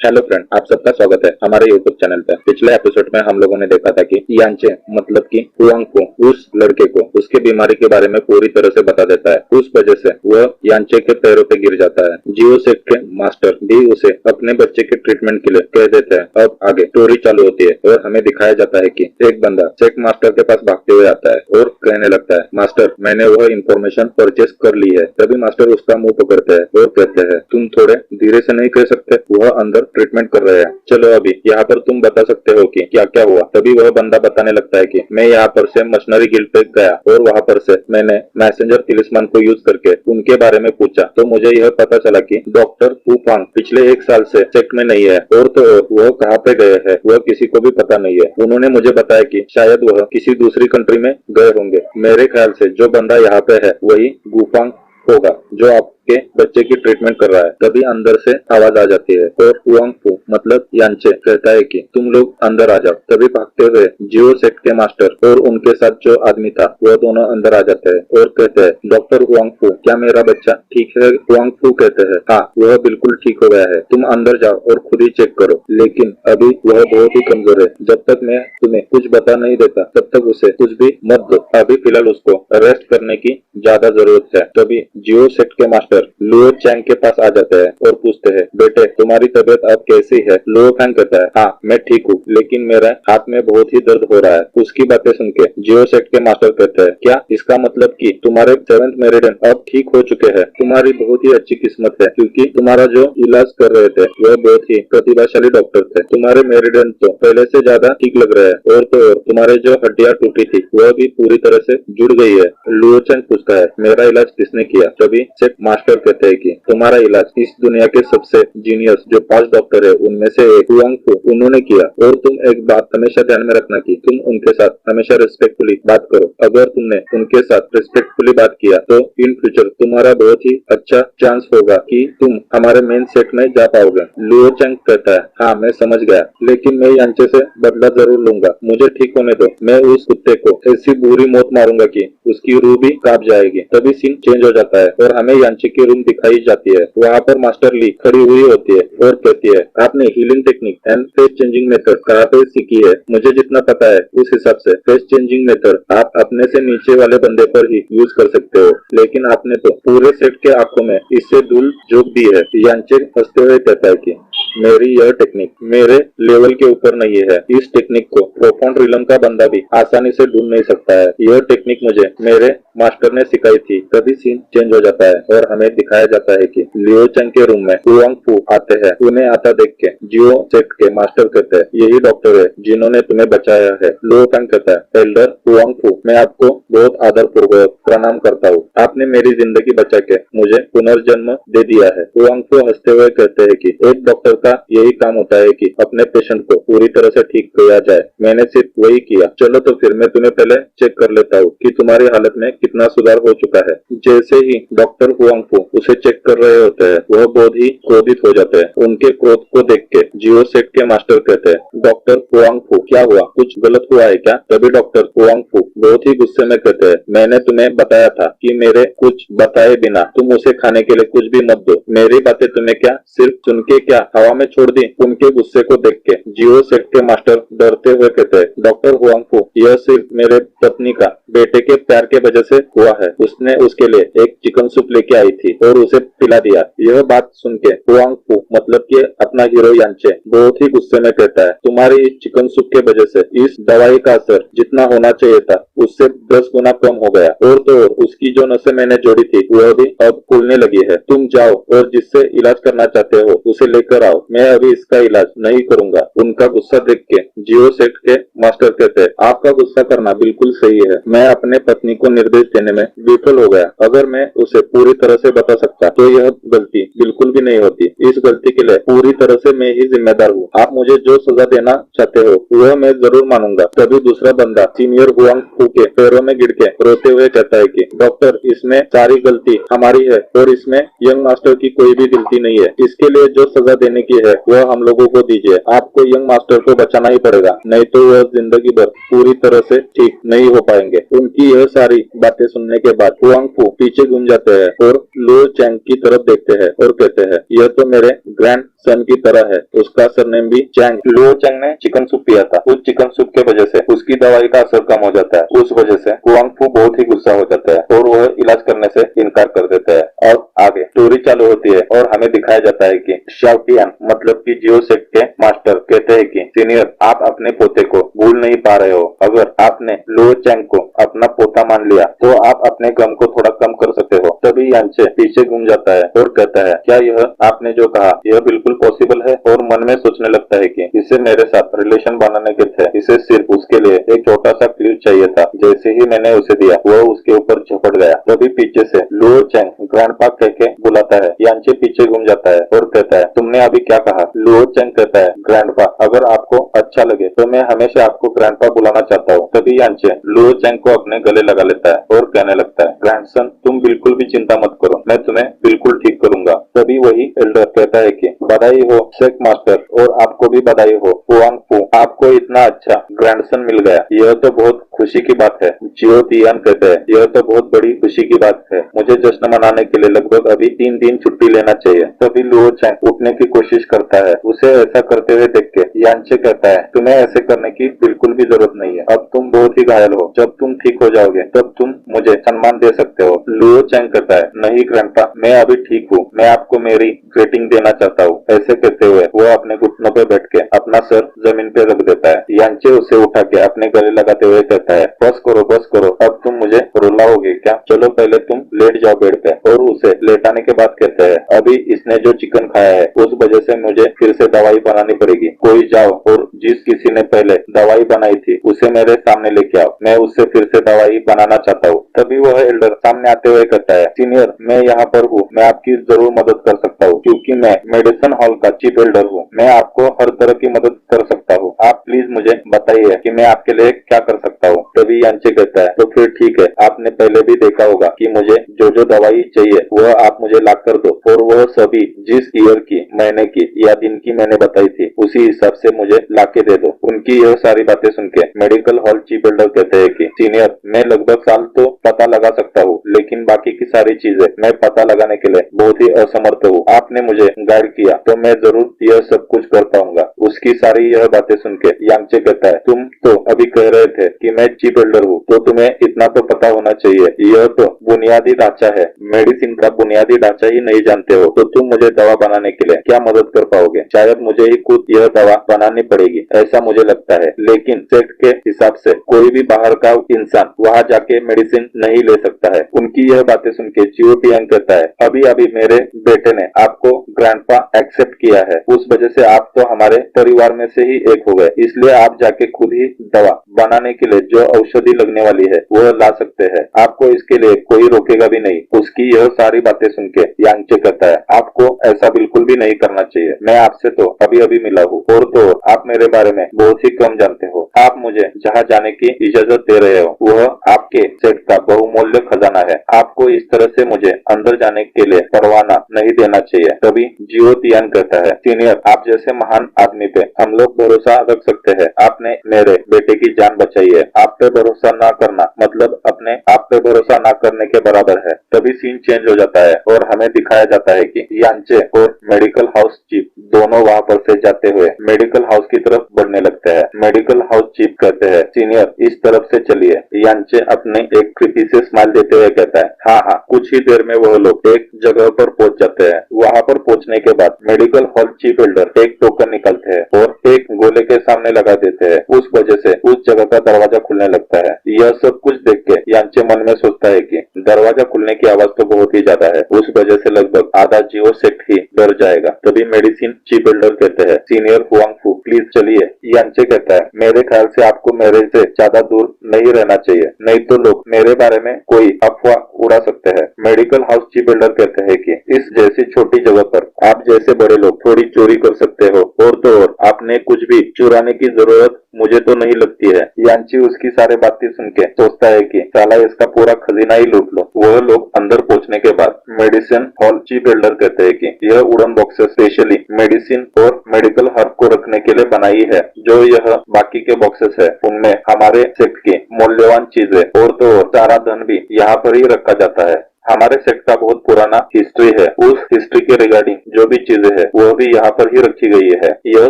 Hello friend, आप सबका स्वागत है हमारे यूट्यूब चैनल पे। पिछले एपिसोड में हम लोगों ने देखा था कि यांचे मतलब कि हुआंग को उस लड़के को उसके बीमारी के बारे में पूरी तरह से बता देता है। उस वजह से वह यांचे के पैरों पे गिर जाता है। जियो सेट के मास्टर भी उसे अपने बच्चे के ट्रीटमेंट के लिए कह देते हैं। अब आगे स्टोरी चालू होती है और हमें दिखाया जाता है कि एक बंदा सेट मास्टर के पास भागते हुए आता है और कहने लगता है, मास्टर मैंने वह इंफॉर्मेशन परचेस कर ली है। तभी मास्टर उसका मुंह पकड़ते हैं और कहते हैं, तुम थोड़े धीरे से नहीं कह सकते, वह अंदर ट्रीटमेंट कर रहे हैं। चलो अभी यहाँ पर तुम बता सकते हो कि क्या क्या हुआ। तभी वह बंदा बताने लगता है कि मैं यहाँ पर से मशीनरी गिल्ड पे गया और वहाँ पर से मैंने मैसेंजर तिलिस्मान को यूज करके उनके बारे में पूछा तो मुझे यह पता चला कि डॉक्टर हु फांग पिछले 1 साल से सेक्ट में नहीं है और तो और वह कहाँ पे गए हैं वह किसी को भी पता नहीं है। उन्होंने मुझे बताया कि शायद वह किसी दूसरी कंट्री में गए होंगे। मेरे ख्याल से जो बंदा यहाँ पे है वही गुफांग होगा जो आपके बच्चे की ट्रीटमेंट कर रहा है। तभी अंदर से आवाज आ जाती है और हुआंग फू मतलब यांचे कहता है कि तुम लोग अंदर आ जाओ। तभी भागते हुए जियो सेट के मास्टर और उनके साथ जो आदमी था वह दोनों अंदर आ जाते हैं और कहते हैं, डॉक्टर हुआंग फू क्या मेरा बच्चा ठीक है? हुआंग फू कहते हैं, हाँ वह बिल्कुल ठीक हो गया है, तुम अंदर जाओ और खुद ही चेक करो। लेकिन अभी वह बहुत ही कमजोर है, जब तक मैं तुम्हें कुछ बता नहीं देता तब तक उसे कुछ भी मत दो। अभी फिलहाल उसको रेस्ट करने की ज्यादा जरूरत है। तभी जियो सेट के मास्टर लुओ चैंग के पास आ जाते हैं और पूछते हैं, बेटे तुम्हारी तबीयत अब कैसी है? लुओ फैंग कहता है, हाँ मैं ठीक हूँ, लेकिन मेरा हाथ में बहुत ही दर्द हो रहा है। उसकी बातें सुन के जियो सेट के मास्टर कहते हैं, क्या इसका मतलब कि तुम्हारे 7th मेरिडियन अब ठीक हो चुके हैं? तुम्हारी बहुत ही अच्छी किस्मत है, क्योंकि तुम्हारा जो इलाज कर रहे थे वह बहुत ही प्रतिभाशाली डॉक्टर थे। तुम्हारे मेरिडियन तो पहले से ज्यादा ठीक लग रहे हैं और तो और तुम्हारे जो हड्डियां टूटी थी वह भी पूरी तरह से जुड़ गई है। लुओ चैंग पूछता है, मेरा इलाज किसने किया? तभी सेट मास्टर कहते हैं कि तुम्हारा इलाज इस दुनिया के सबसे जीनियस जो 5 डॉक्टर है उनमें से एक हुआंग फू उन्होंने किया। और तुम एक बात हमेशा ध्यान में रखना कि तुम उनके साथ हमेशा रिस्पेक्टफुली बात करो। अगर तुमने उनके साथ रिस्पेक्टफुली बात किया तो इन फ्यूचर तुम्हारा बहुत ही अच्छा चांस होगा कि तुम हमारे मेन सेट में जा पाओगे। लुओ चैंग कहता है, हाँ मैं समझ गया, लेकिन मैं यांचे से बदला जरूर लूंगा, मुझे ठीक होने दो। मैं उस कुत्ते को ऐसी बुरी मौत मारूंगा कि उसकी रूह भी कांप जाएगी। तभी सीन चेंज हो जाता है और हमें यांचे की रूम दिखाई जाती है। वहाँ पर मास्टर ली खड़ी हुई होती है और कहती है, आपने healing technique and face changing method कहाँ पे सीखी है? मुझे जितना पता है उस हिसाब से फेस चेंजिंग मेथड आप अपने से नीचे वाले बंदे पर ही यूज कर सकते हो, लेकिन आपने तो पूरे सेट के आंखों में इससे धूल झोंक दी है। यांचे हंसते हुए कहता है कि मेरी यह टेक्निक मेरे लेवल के ऊपर नहीं है। इस टेक्निक को प्रोफाउंड रिलम का बंदा भी आसानी से ढूंढ नहीं सकता है। यह टेक्निक मुझे मेरे मास्टर ने सिखाई थी। तभी सीन चेंज हो जाता है और हमें दिखाया जाता है कि लियो चंग के रूम में हुआंग फू आते हैं। उन्हें आता देख के जियो सेट के मास्टर कहते हैं, यही डॉक्टर है जिन्होंने तुम्हें बचाया है। लियो चंग कहता है, एल्डर हुआंग फू मैं आपको बहुत आदर पूर्वक प्रणाम करता हूँ। आपने मेरी जिंदगी बचा के मुझे पुनर्जन्म दे दिया है। हुआंग फू हंसते हुए कहते हैं कि एक डॉक्टर का यही काम होता है कि अपने पेशेंट को पूरी तरह से ठीक किया जाए। मैंने सिर्फ वही किया। चलो तो फिर मैं तुम्हें पहले चेक कर लेता हूँ कि तुम्हारी हालत में कितना सुधार हो चुका है। जैसे ही डॉक्टर हुआंग फू उसे चेक कर रहे होते हैं वह बहुत ही क्रोधित हो जाते हैं। उनके क्रोध को देख के जियो सेट के मास्टर कहते हैं, डॉक्टर हुआंग फू क्या हुआ, कुछ गलत हुआ है क्या? तभी डॉक्टर हुआंग फू बहुत ही गुस्से में कहते हैं, मैंने तुम्हें बताया था कि मेरे कुछ बताए बिना तुम उसे खाने के लिए कुछ भी मत दो। मेरी बातें तुम्हें क्या सिर्फ सुन के क्या हवा में छोड़ दी? उनके गुस्से को देख के जियो सेट के मास्टर डरते हुए कहते हैं, डॉक्टर हुआंग फू यह सिर्फ मेरे पत्नी का बेटे के प्यार के वजह से हुआ है। उसने उसके लिए एक चिकन सूप लेके आई थी और उसे पिला दिया। यह बात सुन के हुआंग फू मतलब कि अपना हीरो यांचे बहुत ही गुस्से में कहता है, तुम्हारी इस चिकन सूप के वजह से इस दवाई का असर जितना होना चाहिए था उससे 10 गुना कम हो गया और तो और उसकी जो नसें मैंने जोड़ी थी वह भी अब खुलने लगी है। तुम जाओ और जिससे इलाज करना चाहते हो उसे लेकर आओ, मैं अभी इसका इलाज नहीं करूंगा। उनका गुस्सा देख के जियो सेट के मास्टर कहते हैं, आपका गुस्सा करना बिल्कुल सही है। मैं अपने पत्नी को निर्देश देने में विफल हो गया। अगर मैं उसे पूरी तरह से बता सकता तो यह गलती बिल्कुल भी नहीं होती। इस गलती के लिए पूरी तरह से मैं ही जिम्मेदार हूँ। आप मुझे जो सजा देना चाहते हो वह मैं जरूर मानूंगा। तभी दूसरा बंदा सीनियर हुआंग फू के पैरों में गिर के रोते हुए कहता है कि डॉक्टर इसमें सारी गलती हमारी है और इसमें यंग मास्टर की कोई भी गलती नहीं है। इसके लिए जो सजा देने की है वह हम लोगों को दीजिए। आपको यंग मास्टर को बचाना ही पड़ेगा, नहीं तो वह जिंदगी भर पूरी तरह से ठीक नहीं हो पाएंगे। उनकी यह सारी बातें सुनने के बाद हुआंग फू पीछे घूम जाते हैं और लुओ चैंग की तरफ देखते हैं और कहते हैं, यह तो मेरे ग्रैंड सन की तरह है, उसका सरनेम भी चैंग। लुओ चैंग ने चिकन सूप पिया था। उस चिकन सूप के वजह से उसकी दवाई का असर कम हो जाता है। उस वजह से हुआंग फू बहुत ही गुस्सा हो जाता है और वह इलाज करने से इनकार कर देता है। और आगे स्टोरी चालू होती है और हमें दिखाया जाता है कि शाओटियान मतलब कि जियो सेक्ट के मास्टर कहते हैं कि सीनियर, आप अपने पोते को भूल नहीं पा रहे हो। अगर आपने लुओ चैंग को अपना पोता मान लिया तो आप अपने गम को थोड़ा कम कर सकते हो। तभी यांचे पीछे घूम जाता है और कहता है, क्या यह आपने जो कहा यह बिल्कुल पॉसिबल है? और मन में सोचने लगता है कि इसे मेरे साथ रिलेशन बनाने के थे, इसे सिर्फ उसके लिए एक छोटा सा क्लू चाहिए था। जैसे ही मैंने उसे दिया वह उसके ऊपर झपट गया। तभी पीछे से लुओ चैंग ग्रैंडपा कह के बुलाता है। यांचे पीछे घूम जाता है और कहता है, तुमने अभी क्या कहा? लुओ चैंग कहता है, ग्रैंडपा, अगर आपको अच्छा लगे तो मैं हमेशा आपको ग्रैंडपा बुलाना चाहता हूँ। तभी यांचे लुओ चैंग को अपने गले लगा लेता है और कहने लगता है, ग्रैंडसन, तुम बिल्कुल भी चिंता मत करो, मैं तुम्हें बिल्कुल ठीक करूंगा। तभी वही एल्डर कहता है कि बधाई हो शेख मास्टर, और आपको भी बधाई हो हुआंग फू, आपको इतना अच्छा ग्रैंडसन मिल गया, यह तो बहुत खुशी की बात है। जियो तियान कहते हैं, यह तो बहुत बड़ी खुशी की बात है, मुझे जश्न मनाने के लिए लगभग अभी 3 दिन छुट्टी लेना चाहिए। तभी लुओ चैंग उठने की कोशिश करता है। उसे ऐसा करते हुए देख के यांचे कहता है, तुम्हें ऐसे करने की बिल्कुल भी जरूरत नहीं है, अब तुम बहुत ही घायल हो, जब तुम ठीक हो जाओगे तब तुम मुझे सम्मान दे सकते हो। लुओ चैंग कहता है, नहीं ग्रैंडपा, मैं अभी ठीक हूँ, मैं आपको मेरी ग्रीटिंग देना चाहता हूँ। ऐसे कहते हुए वह अपने घुटनों पे बैठ के अपना सर जमीन पे रख देता है। यांचे उसे उठा के अपने गले लगाते हुए कहता है, बस करो, अब तुम मुझे रुलाओगे क्या? चलो पहले तुम लेट जाओ बेड पे। और उसे लेटाने के बाद कहते हैं, अभी इसने जो चिकन खाया है उस वजह से मुझे फिर से दवाई बनानी पड़ेगी। कोई जाओ और जिस किसी ने पहले दवाई बनाई थी उसे मेरे सामने लेके आओ, मैं उससे फिर से दवाई बनाना चाहता हूँ। तभी वह एल्डर सामने आते हुए कहता है, सीनियर, मैं यहाँ पर हूँ, मैं आपकी जरूर मदद कर सकता हूँ, क्योंकि मैं मेडिसिन हॉल का चीफ एल्डर हूँ, मैं आपको हर तरह की मदद कर सकता हूँ। आप प्लीज मुझे बताइए कि मैं आपके लिए क्या कर सकता हूँ। तभी यांचे कहता है, तो फिर ठीक है, आपने पहले भी देखा होगा कि मुझे जो जो दवाई चाहिए वह आप मुझे ला कर दो, और वह सभी जिस ईयर की, महीने की या दिन की मैंने बताई थी उसी हिसाब से मुझे ला के दे दो। उनकी यह सारी बातें सुन के मेडिकल हॉल चीफ एल्डर कहते हैं कि सीनियर, मैं लगभग साल तो पता लगा सकता हूँ, लेकिन बाकी की सारी चीजें मैं पता लगाने के लिए बहुत ही असमर्थ हूँ। आपने मुझे गाइड किया तो मैं जरूर यह सब कुछ कर पाऊंगा। उसकी सारी यह बातें सुन के यांचे कहता है, तुम तो अभी कह रहे थे कि मैं चीफ एल्डर हूँ, तो तुम्हें इतना तो पता होना चाहिए, यह तो बुनियादी ढांचा है, मेडिसिन का बुनियादी ढांचा ही नहीं जानते हो तो तुम मुझे दवा बनाने के लिए क्या मदद कर पाओगे? शायद मुझे ही खुद यह दवा बनानी पड़ेगी, ऐसा मुझे लगता है। लेकिन सेक्ट के हिसाब से कोई भी बाहर का इंसान वहाँ जाके मेडिसिन नहीं ले सकता है। उनकी यह बातें सुन के जियो टियांग कहता है, अभी अभी मेरे बेटे ने आपको ग्रैंडपा एक्सेप्ट किया है, उस वजह से आप तो हमारे परिवार में से ही एक हो गए, इसलिए आप जाके खुद ही दवा बनाने के लिए जो औषधि लगने वाली है वह ला सकते हैं, आपको इसके लिए कोई रोकेगा भी नहीं। उसकी यह सारी बातें सुन के यांगचे कहता है, आपको ऐसा बिल्कुल भी नहीं करना चाहिए, मैं आपसे तो अभी अभी मिला हूँ, और तो आप मेरे बारे में बहुत ही कम जानते हो। आप मुझे जहाँ जाने की इजाजत दे रहे हो वह आपके सेट का बहुमूल्य खजाना है, आपको इस तरह से मुझे अंदर जाने के लिए परवाना नहीं देना चाहिए। तभी जियो तियान कहता है, सीनियर, आप जैसे महान आदमी पे हम लोग भरोसा रख सकते हैं, आपने मेरे बेटे की जान बचाई है, आप पे भरोसा न करना मतलब अपने आप पे भरोसा न करने के बराबर है। तभी सीन चेंज हो जाता है और हमें दिखाया जाता है कि यांचे और मेडिकल हाउस चीफ दोनों वहाँ पर से जाते हुए मेडिकल हाउस की तरफ बढ़ने लगते हैं। मेडिकल हाउस चीफ कहते हैं, सीनियर, इस तरफ से चलिए। यांचे अपने एक कृति से स्माइल देते हुए कहता है, हाँ, कुछ ही देर में वह लोग एक जगह पर पहुंच जाते हैं। वहाँ पर पहुंचने के बाद मेडिकल हॉल चीफ एल्डर एक टोकन निकालते हैं और एक गोले के सामने लगा देते हैं। उस वजह से उस जगह का दरवाजा खुलने लगता है। यह सब कुछ देख के यांचे मन में सोचता है कि दरवाजा खुलने की आवाज तो बहुत ही ज्यादा है, उस वजह से लगभग आधा जियो सेट ही डर जाएगा। तभी मेडिसिन चीफ एल्डर कहते हैं, सीनियर हुआंग फू, प्लीज चलिए। यांचे कहता है, मेरे ख्याल से आपको मेरे से ज्यादा दूर नहीं रहना चाहिए, नहीं तो लोग मेरे बारे में कोई अफवाह उड़ा सकते हैं। मेडिकल हाउस चीफ एल्डर कहते हैं कि इस जैसी छोटी जगह पर आप जैसे बड़े लोग थोड़ी चोरी कर सकते हो, और तो और आपने कुछ भी चुराने की जरूरत मुझे तो नहीं लगती है। यांची उसकी सारे बातें सुन के सोचता है कि साला इसका पूरा खजीना ही लूट लो। वह लोग अंदर पहुंचने के बाद मेडिसिन हॉल चीफ एल्डर कहते हैं कि यह वुडन बॉक्सेस स्पेशली मेडिसिन और मेडिकल हर्ब को रखने के लिए बनाई है, जो यह बाकी के बॉक्सेस है उनमें हमारे सेक्ट की मूल्यवान चीजें और तो और सारा धन भी यहाँ पर ही रखा जाता है। हमारे सेट का बहुत पुराना हिस्ट्री है। उस हिस्ट्री के रिगार्डिंग जो भी चीजें है वो भी यहाँ पर ही रखी गई है। यह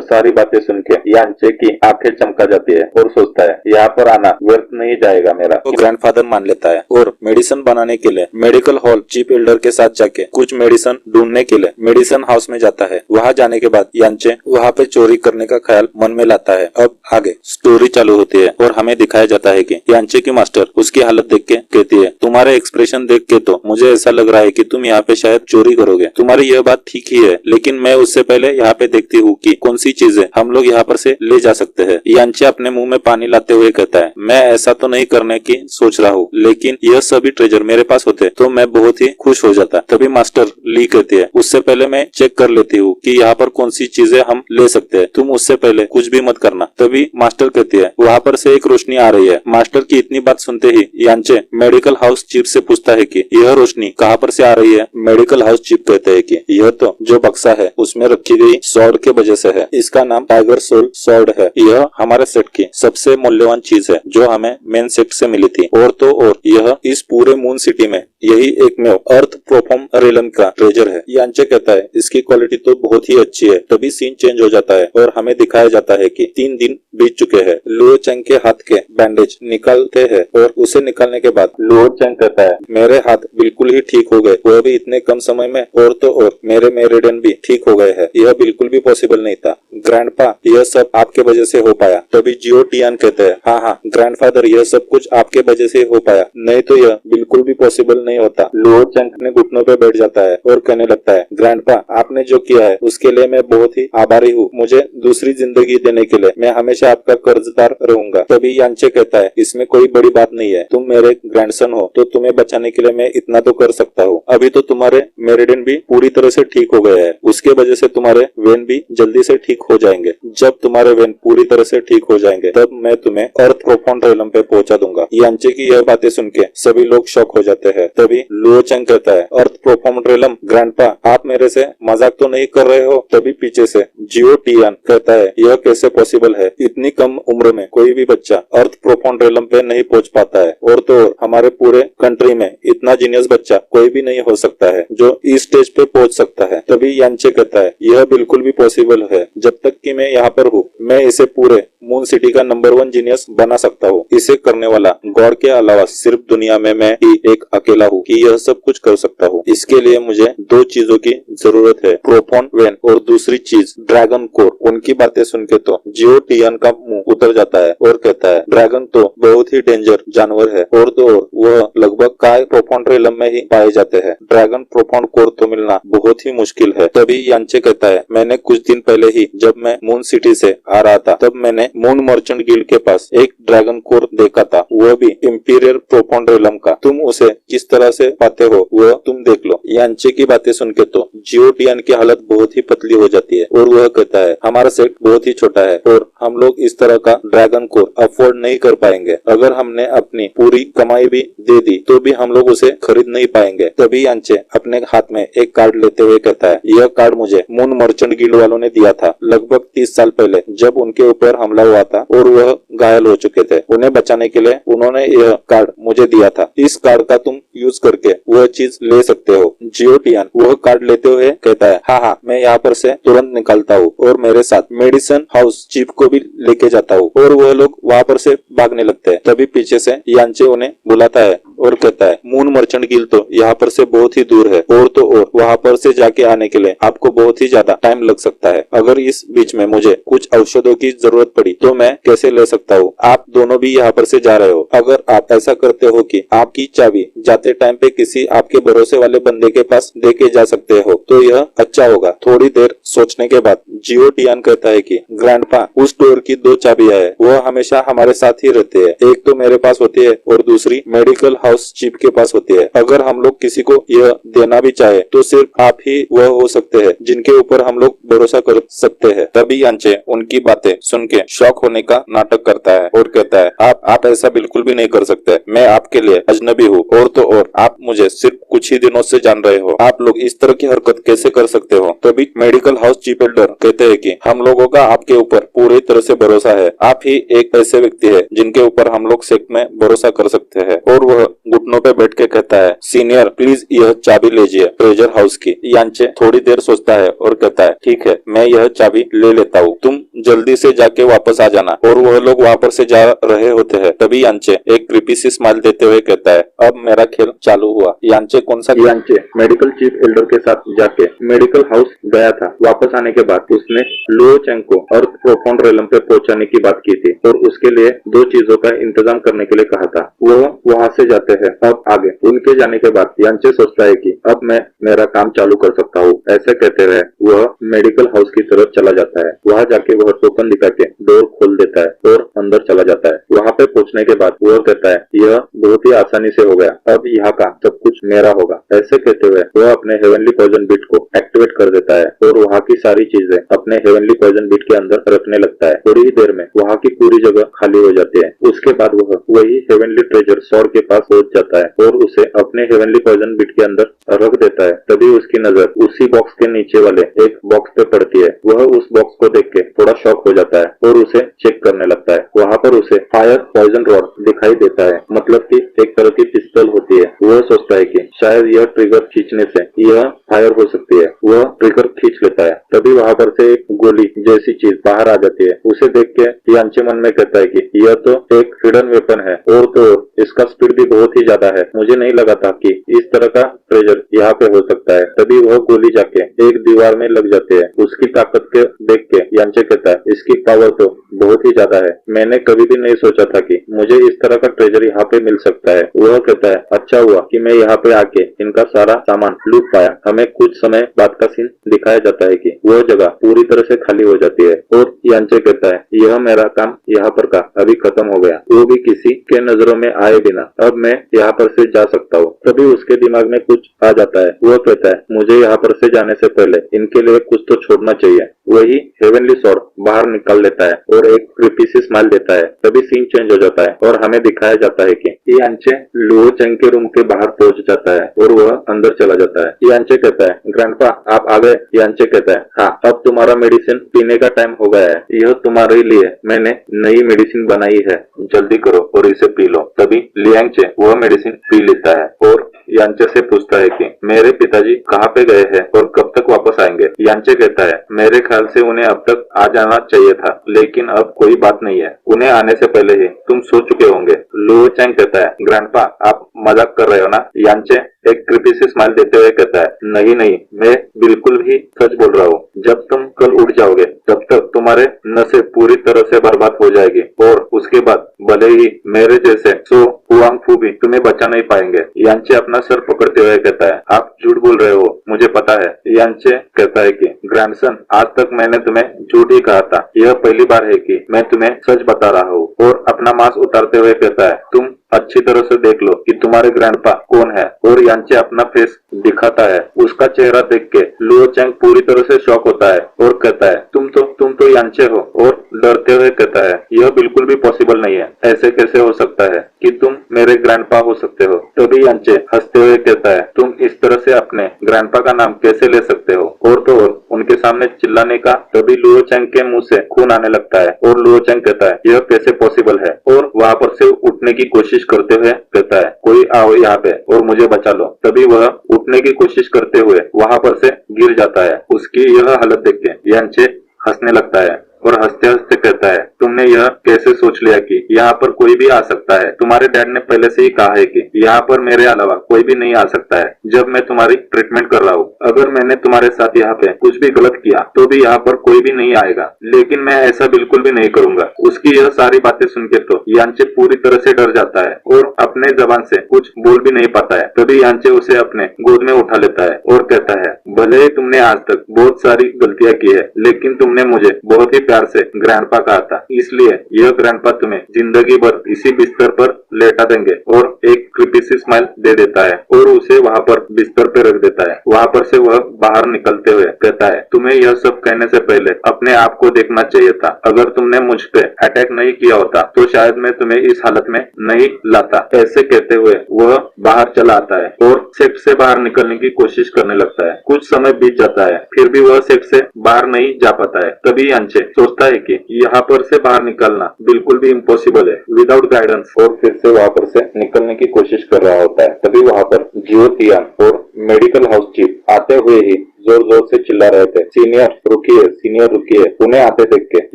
सारी बातें सुन के यांचे की आंखें चमका जाती है और सोचता है यहाँ पर आना व्यर्थ नहीं जाएगा मेरा। तो ग्रैंडफादर मान लेता है और मेडिसिन बनाने के लिए मेडिकल हॉल चीफ एल्डर के साथ जाके कुछ मेडिसिन ढूंढने के लिए मेडिसिन हाउस में जाता है। वहाँ जाने के बाद यांचे वहाँ पे चोरी करने का ख्याल मन में लाता है। अब आगे स्टोरी चालू होती है और हमें दिखाया जाता है कि यांचे की मास्टर उसकी हालत देख के कहती है, तुम्हारे एक्सप्रेशन देख के तो मुझे ऐसा लग रहा है कि तुम यहाँ पे शायद चोरी करोगे। तुम्हारी यह बात ठीक ही है, लेकिन मैं उससे पहले यहाँ पे देखती हूँ कि कौन सी चीजें हम लोग यहाँ पर से ले जा सकते हैं। यांचे अपने मुंह में पानी लाते हुए कहता है, मैं ऐसा तो नहीं करने की सोच रहा हूँ, लेकिन यह सभी ट्रेजर मेरे पास होते तो मैं बहुत ही खुश हो जाता। तभी मास्टर ली कहती है, उससे पहले मैं चेक कर लेती हूँ कि यहाँ पर कौन सी चीजें हम ले सकते हैं, तुम उससे पहले कुछ भी मत करना। तभी मास्टर कहती है, वहाँ पर से एक रोशनी आ रही है। मास्टर की इतनी बात सुनते ही यांचे मेडिकल हाउस चीफ से पूछता है कि यह रोशनी कहाँ पर से आ रही है। मेडिकल हाउस चीफ कहते हैं कि यह तो जो बक्सा है उसमें रखी गई स्वॉर्ड के वजह से है। इसका नाम टाइगर सोल स्वॉर्ड है। यह हमारे सेट की सबसे मूल्यवान चीज है जो हमें मेन सेट से मिली थी। और तो और यह इस पूरे मून सिटी में यही एकमेव अर्थ प्रोफॉर्म रेलम का ट्रेजर है। यांचे कहता है इसकी क्वालिटी तो बहुत ही अच्छी है। तभी सीन चेंज हो जाता है और हमें दिखाया जाता है कि 3 दिन बीत चुके हैं। लुओ चेंग के हाथ के बैंडेज निकालते हैं और उसे निकालने के बाद लुओ चेंग कहता है, मेरे हाथ बिल्कुल ही ठीक हो गए, वह भी इतने कम समय में। और तो और मेरे मेरिडियन भी ठीक हो गए हैं। यह बिल्कुल भी पॉसिबल नहीं था ग्रैंडपा, यह सब आपके वजह से हो पाया। तभी जियो टियान कहते हैं, हाँ ग्रैंडफादर, यह सब कुछ आपके वजह से हो पाया, नहीं तो यह बिल्कुल भी पॉसिबल नहीं होता। लुओ चेंग अपने घुटनों पे बैठ जाता है और कहने लगता है, ग्रैंडपा, आपने जो किया है उसके लिए मैं बहुत ही आभारी हूँ। मुझे दूसरी जिंदगी देने के लिए मैं हमेशा आपका कर्जदार रहूंगा। तभी यांचे कहता है, इसमें कोई बड़ी बात नहीं है, तुम मेरे ग्रैंडसन हो तो तुम्हें बचाने के लिए मैं इतना तो कर सकता हूँ। अभी तो तुम्हारे मेरिडियन भी पूरी तरह से ठीक हो गए हैं, उसके वजह से तुम्हारे वेन भी जल्दी से ठीक हो जाएंगे। जब तुम्हारे वेन पूरी तरह से ठीक हो जाएंगे तब मैं तुम्हें अर्थ प्रोफाउंड रेलम पे पहुंचा दूंगा। यांचे की यह बातें सुन के सभी लोग शॉक हो जाते हैं। तभी लुओ चेंग कहता है, अर्थ प्रोफाउंड रेलम, ग्रैंडपा, आप मेरे से मजाक तो नहीं कर रहे हो। तभी पीछे से जियो टियान कहता है, यह कैसे पॉसिबल है, इतनी कम उम्र में कोई भी बच्चा अर्थ प्रोफाउंड रेलम पे नहीं पहुंच पाता है। और तो और हमारे पूरे कंट्री में इतना जीनियस बच्चा कोई भी नहीं हो सकता है जो इस स्टेज पे पहुंच सकता है। तभी यांचे कहता है, यह बिल्कुल भी पॉसिबल है, जब तक कि मैं यहाँ पर हूँ मैं इसे पूरे मून सिटी का नंबर 1 जीनियस बना सकता हूँ। इसे करने वाला गॉड के अलावा सिर्फ दुनिया में मैं ही एक अकेला हूँ कि यह सब कुछ कर सकता हूँ। इसके लिए मुझे 2 चीजों की जरूरत है, प्रोफॉन वेन और दूसरी चीज ड्रैगन कोर। उनकी बातें सुन के तो जियो टियान का मुंह उतर जाता है और कहता है, ड्रैगन तो बहुत ही डेंजर जानवर है और तो और वह लगभग काय प्रोफाउंड रेलम में ही पाए जाते हैं। ड्रैगन प्रोफाउंड कोर तो मिलना बहुत ही मुश्किल है। तभी यांचे कहता है, मैंने कुछ दिन पहले ही जब मैं मून सिटी से आ रहा था तब मैंने मून मर्चेंट गिल्ड के पास एक ड्रैगन कोर देखा था, वह भी इंपीरियल प्रोफाउंड रेलम का। तुम उसे किस तरह से पाते हो वह तुम देख लो। यांचे की बातें सुन के तो जियो टियान की हालत बहुत ही पतली हो जाती है और वह कहता है, हमारा सेट बहुत ही छोटा है और हम लोग इस तरह का ड्रैगन कोर अफोर्ड नहीं कर पाएंगे। अगर हमने अपनी पूरी कमाई भी दे दी तो भी हम लोग उसे खरीद नहीं पाएंगे। तभी यांचे अपने हाथ में एक कार्ड लेते हुए कहता है, यह कार्ड मुझे मून मर्चेंट गिल्ड वालों ने दिया था लगभग 30 साल पहले, जब उनके ऊपर हमला हुआ था और वह घायल हो चुके थे। उन्हें बचाने के लिए उन्होंने यह कार्ड मुझे दिया था। इस कार्ड का तुम यूज करके वह चीज ले सकते हो। जियो टियान वह कार्ड लेते हुए कहता है, हाँ मैं यहाँ पर से तुरंत निकलता हूँ और मेरे साथ मेडिसिन हाउस चीफ को भी लेके जाता हूँ। और वह लोग वहाँ पर से भागने लगते हैं। तभी पीछे से यांचे उन्हें बुलाता है और कहता है, मून मर्चेंट गिल्ड तो यहाँ पर से बहुत ही दूर है और तो और वहाँ पर से जाके आने के लिए आपको बहुत ही ज्यादा टाइम लग सकता है। अगर इस बीच में मुझे कुछ औषधों की जरूरत पड़ी तो मैं कैसे ले सकता हूँ। आप दोनों भी यहाँ पर से जा रहे हो, अगर आप ऐसा करते हो कि आपकी चाबी जाते टाइम पे किसी आपके भरोसे वाले बंदे के पास दे के जा सकते हो तो यह अच्छा होगा। थोड़ी देर सोचने के बाद जियो टियान कहता है कि ग्रैंडपा, उस डोर की 2 चाबियां है, वह हमेशा हमारे साथ ही रहते हैं। एक तो मेरे पास होती है और दूसरी मेडिकल हाउस चीफ के पास होती है। अगर हम लोग किसी को यह देना भी चाहे तो सिर्फ आप ही वह हो सकते हैं जिनके ऊपर हम लोग भरोसा कर सकते हैं। तभी यांचे उनकी बातें सुन के शौक होने का नाटक करता है और कहता है, आप ऐसा बिल्कुल भी नहीं कर सकते। मैं आपके लिए अजनबी हूँ और तो और आप मुझे सिर्फ कुछ ही दिनों से जान रहे हो। आप लोग इस तरह की हरकत कैसे कर सकते हो। तभी मेडिकल हाउस चीफ एल्डर कहते हैं कि हम लोगों का आपके ऊपर पूरी तरह से भरोसा है। आप ही एक ऐसे व्यक्ति है जिनके ऊपर हम लोग सेक्ट में भरोसा कर सकते हैं। और वह घुटनों पे बैठ के कहता है, सीनियर प्लीज यह चाबी लीजिए ट्रेजर हाउस की। यांचे थोड़ी देर सोचता है और कहता है, ठीक है मैं यह चाबी ले लेता हूँ, तुम जल्दी से जाके वापस आ जाना। और वह लोग वहाँ पर से जा रहे होते हैं तभी यांचे एक क्रीपी सी स्माइल देते हुए कहता है, अब मेरा खेल चालू हुआ। यांचे कौन सा? यांचे मेडिकल चीफ एल्डर के साथ जाके मेडिकल हाउस गया था। वापस आने के बाद उसने लुओ चेंग को अर्थ प्रोफाउंड रेलम पे पहुंचाने की बात की थी और उसके लिए 2 चीजों का इंतजाम करने के लिए कहा था। वह वहां से जाते हैं। अब आगे उनके जाने के बाद यांचे सोचता है कि अब मैं मेरा काम चालू कर सकता हूँ। ऐसे कहते हुए वह मेडिकल हाउस की तरफ चला जाता है। वहां जाके वह टोकन दिखा के डोर खोल देता है और अंदर चला जाता है। वहां पे पहुंचने के बाद वह कहता है, यह बहुत ही आसानी से हो गया, अब यहाँ का सब कुछ मेरा होगा। ऐसे कहते हुए वह अपने हेवनली पॉइजन बिट को एक्टिवेट कर देता है और वहाँ की सारी चीजें अपने हेवनली पॉइजन बिट के अंदर रखने लगता है। थोड़ी ही देर में वहाँ की पूरी जगह खाली हो जाती है। उसके बाद वह वही हेवनली ट्रेजर सौर के पास पहुंच जाता है और उसे अपने हेवनली पॉइजन बिट के अंदर रख देता है। तभी उसकी नजर उसी बॉक्स के नीचे वाले एक बॉक्स पे पड़ती है। वह उस बॉक्स को देख के थोड़ा शॉक हो जाता है और उसे चेक करने लगता है। वहाँ पर उसे फायर पॉइजन रॉड दिखाई देता है, मतलब कि एक तरह की पिस्टल होती है। वह सोचता है कि शायद यह ट्रिगर खींचने से यह फायर हो सकती है। वह ट्रिगर खींच लेता है। तभी वहाँ पर से एक गोली जैसी चीज बाहर आ जाती है। उसे देख के यांचे मन में कहता है कि यह तो एक हिडन वेपन है और तो इसका स्पीड भी बहुत ही ज्यादा है। मुझे नहीं लगा था कि इस तरह का ट्रेजर यहाँ पे हो सकता है। तभी वह गोली जाके एक दीवार में लग जाती है। उसकी ताकत के देख के यांचे कहता है, इसकी पावर तो बहुत ही ज्यादा है। मैंने कभी भी नहीं सोचा था कि मुझे इस तरह का ट्रेजर यहाँ पे मिल सकता है। वह कहता है, अच्छा हुआ कि मैं यहाँ पे आके इनका सारा सामान लूट पाया। हमें कुछ समय बाद का सीन दिखाया जाता है कि वह जगह पूरी तरह से खाली हो जाती है और यांचे कहता है, यह मेरा काम यहाँ पर का अभी खत्म हो गया, वो भी किसी के नजरों में आए बिना। अब मैं यहाँ पर से जा सकता हूँ। तभी उसके दिमाग में कुछ आ जाता है। वह कहता है, मुझे यहाँ पर से जाने से पहले इनके लिए कुछ तो छोड़ना चाहिए। वही हेवनली सॉर्ड बाहर निकाल लेता है और एक क्रीपी सी स्माइल देता है। तभी सीन चेंज हो जाता है और हमें दिखाया जाता है कि यांचे लुओ चेंग के रूम के बाहर पहुंच जाता है और वह अंदर चला जाता है। यांचे कहता है, ग्रैंडपा आप आ गए? यांचे कहता है, हाँ अब तुम्हारा मेडिसिन पीने का टाइम हो गया है। यह तुम्हारे लिए मैंने नई मेडिसिन बनाई है, जल्दी करो और इसे पी लो। तभी लियांचे वह मेडिसिन पी लेता है और यांचे से पूछता है कि मेरे पिताजी कहाँ पे गए हैं और कब तक वापस आएंगे? यांचे कहता है, मेरे ख्याल से उन्हें अब तक आ जाना चाहिए था, लेकिन अब कोई बात नहीं है, उन्हें आने से पहले ही तुम सो चुके होंगे। लुओ चेंग कहता है, ग्रैंडपा आप मजाक कर रहे हो ना? यांचे एक क्रीपी सी स्माइल देते हुए कहता है, नहीं नहीं मैं बिल्कुल भी सच बोल रहा हूँ। जब तुम कल उठ जाओगे तब तक तुम्हारे नसें पूरी तरह से बर्बाद हो जाएगी और उसके बाद भले ही मेरे जैसे सो हुआंग फू भी तुम्हें बचा नहीं पाएंगे। यांचे अपना सर पकड़ते हुए कहता है, आप झूठ बोल रहे हो, मुझे पता है। यांचे कहता है कि ग्रैंडसन आज तक मैंने तुम्हें झूठ ही कहा था, यह पहली बार है कि मैं तुम्हें सच बता रहा हूँ। और अपना मास्क उतारते हुए कहता है, तुम अच्छी तरह से देख लो कि तुम्हारे ग्रैंडपा कौन है। और यांचे अपना फेस दिखाता है। उसका चेहरा देख के लुओ चेंग पूरी तरह से शॉक होता है और कहता है, तुम तो यांचे हो। और डरते हुए कहता है, यह बिल्कुल भी पॉसिबल नहीं है, ऐसे कैसे हो सकता है कि तुम मेरे ग्रैंडपा हो सकते हो? तभी यांचे हंसते हुए कहता है, तुम इस तरह से अपने ग्रैंडपा का नाम कैसे ले सकते हो? और तो और उनके सामने चिल्लाने का। तभी लुओ चेंग के मुंह से खून आने लगता है और लुओ चेंग कहता है, यह कैसे पॉसिबल है? और वहां पर से उठने की कोशिश करते हुए कहता है, कोई आओ यहाँ पे और मुझे बचा लो। तभी वह उठने की कोशिश करते हुए वहां पर से गिर जाता है। उसकी यह हालत देख के यांचे हंसने लगता है और हंसते हंसते कहता है, तुमने यह कैसे सोच लिया कि यहाँ पर कोई भी आ सकता है? तुम्हारे डैड ने पहले से ही कहा है कि यहाँ पर मेरे अलावा कोई भी नहीं आ सकता है जब मैं तुम्हारी ट्रीटमेंट कर रहा हूँ। अगर मैंने तुम्हारे साथ यहाँ पे कुछ भी गलत किया तो भी यहाँ पर कोई भी नहीं आएगा, लेकिन मैं ऐसा बिल्कुल भी नहीं करूंगा। उसकी यह सारी बातें सुन के तो यांचे पूरी तरह से डर जाता है और अपने जबान से कुछ बोल भी नहीं पाता है। तभी यांचे उसे अपने गोद में उठा लेता है और कहता है, भले ही तुमने आज तक बहुत सारी गलतियां की है, लेकिन तुमने मुझे बहुत ही प्यार से ग्रैंडपा कहा था, इसलिए यह ग्रैंडपा तुम्हें जिंदगी भर इसी बिस्तर पर लेटा देंगे। और एक क्रीपी सी स्माइल दे देता है और उसे वहां पर बिस्तर पे रख देता है। वहां पर से वह बाहर निकलते हुए कहता है, तुम्हें यह सब कहने से पहले अपने आप को देखना चाहिए था। अगर तुमने मुझ पे अटैक नहीं किया होता तो शायद मैं तुम्हें इस हालत में नहीं लाता। ऐसे कहते हुए वह बाहर चला आता है और सेफ से बाहर निकलने की कोशिश करने लगता है। कुछ समय बीत जाता है, फिर भी वह सेफ से बाहर नहीं जा पाता है। तभी यांचे सोचता है कि यहाँ पर से बाहर बाहर निकलना बिल्कुल भी इम्पॉसिबल है विदाउट गाइडेंस। और फिर से वहाँ पर से निकलने की कोशिश कर रहा होता है। तभी वहाँ पर जियो टियान और मेडिकल हाउस चीफ आते हुए ही जोर जोर से चिल्ला रहे थे, सीनियर रुकिए। उन्हें आते देख के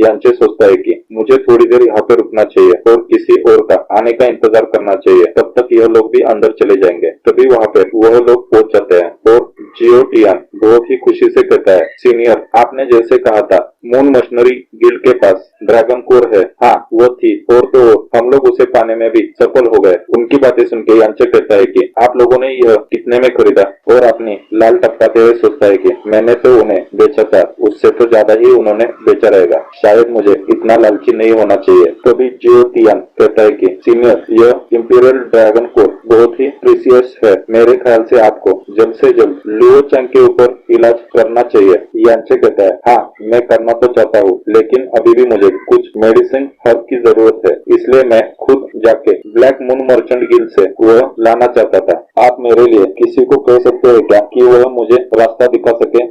यांचे सोचता है कि मुझे थोड़ी देर यहाँ पे रुकना चाहिए और किसी और का आने का इंतजार करना चाहिए, तब तक यह लोग भी अंदर चले जाएंगे। तभी वहाँ पे वह लोग पहुंच जाते हैं और जियो टियान बहुत ही खुशी से कहता है, सीनियर आपने जैसे कहा था मून मशीनरी गिल्ड के पास ड्रैगन कोर है। हाँ वो थी, और तो हम लोग उसे पाने में भी सफल हो गए। उनकी बातें सुन के यांचे कहता है कि आप लोगों ने यह कितने में खरीदा? और अपनी लाल टपकाते हुए सोचता है कि मैंने तो उन्हें बेचा था, उससे तो ज्यादा ही उन्होंने बेचा रहेगा, शायद मुझे इतना लालची नहीं होना चाहिए। तभी जियो टियान कहता है कि सीनियर यह इंपीरियल ड्रैगन कोर बहुत ही प्रीसियस है, मेरे ख्याल से आपको जल्द से जल्द लुओ चैंग के ऊपर इलाज करना चाहिए। यांचे कहता है, हाँ मैं करना तो चाहता हूँ, लेकिन अभी भी मुझे कुछ मेडिसिन हर्ब की जरूरत है, इसलिए मैं खुद जाके ब्लैक मून मर्चेंट गिल्ड से वह लाना चाहता था। आप मेरे लिए किसी को कह सकते हैं क्या कि वह मुझे रास्ता दिखा सके?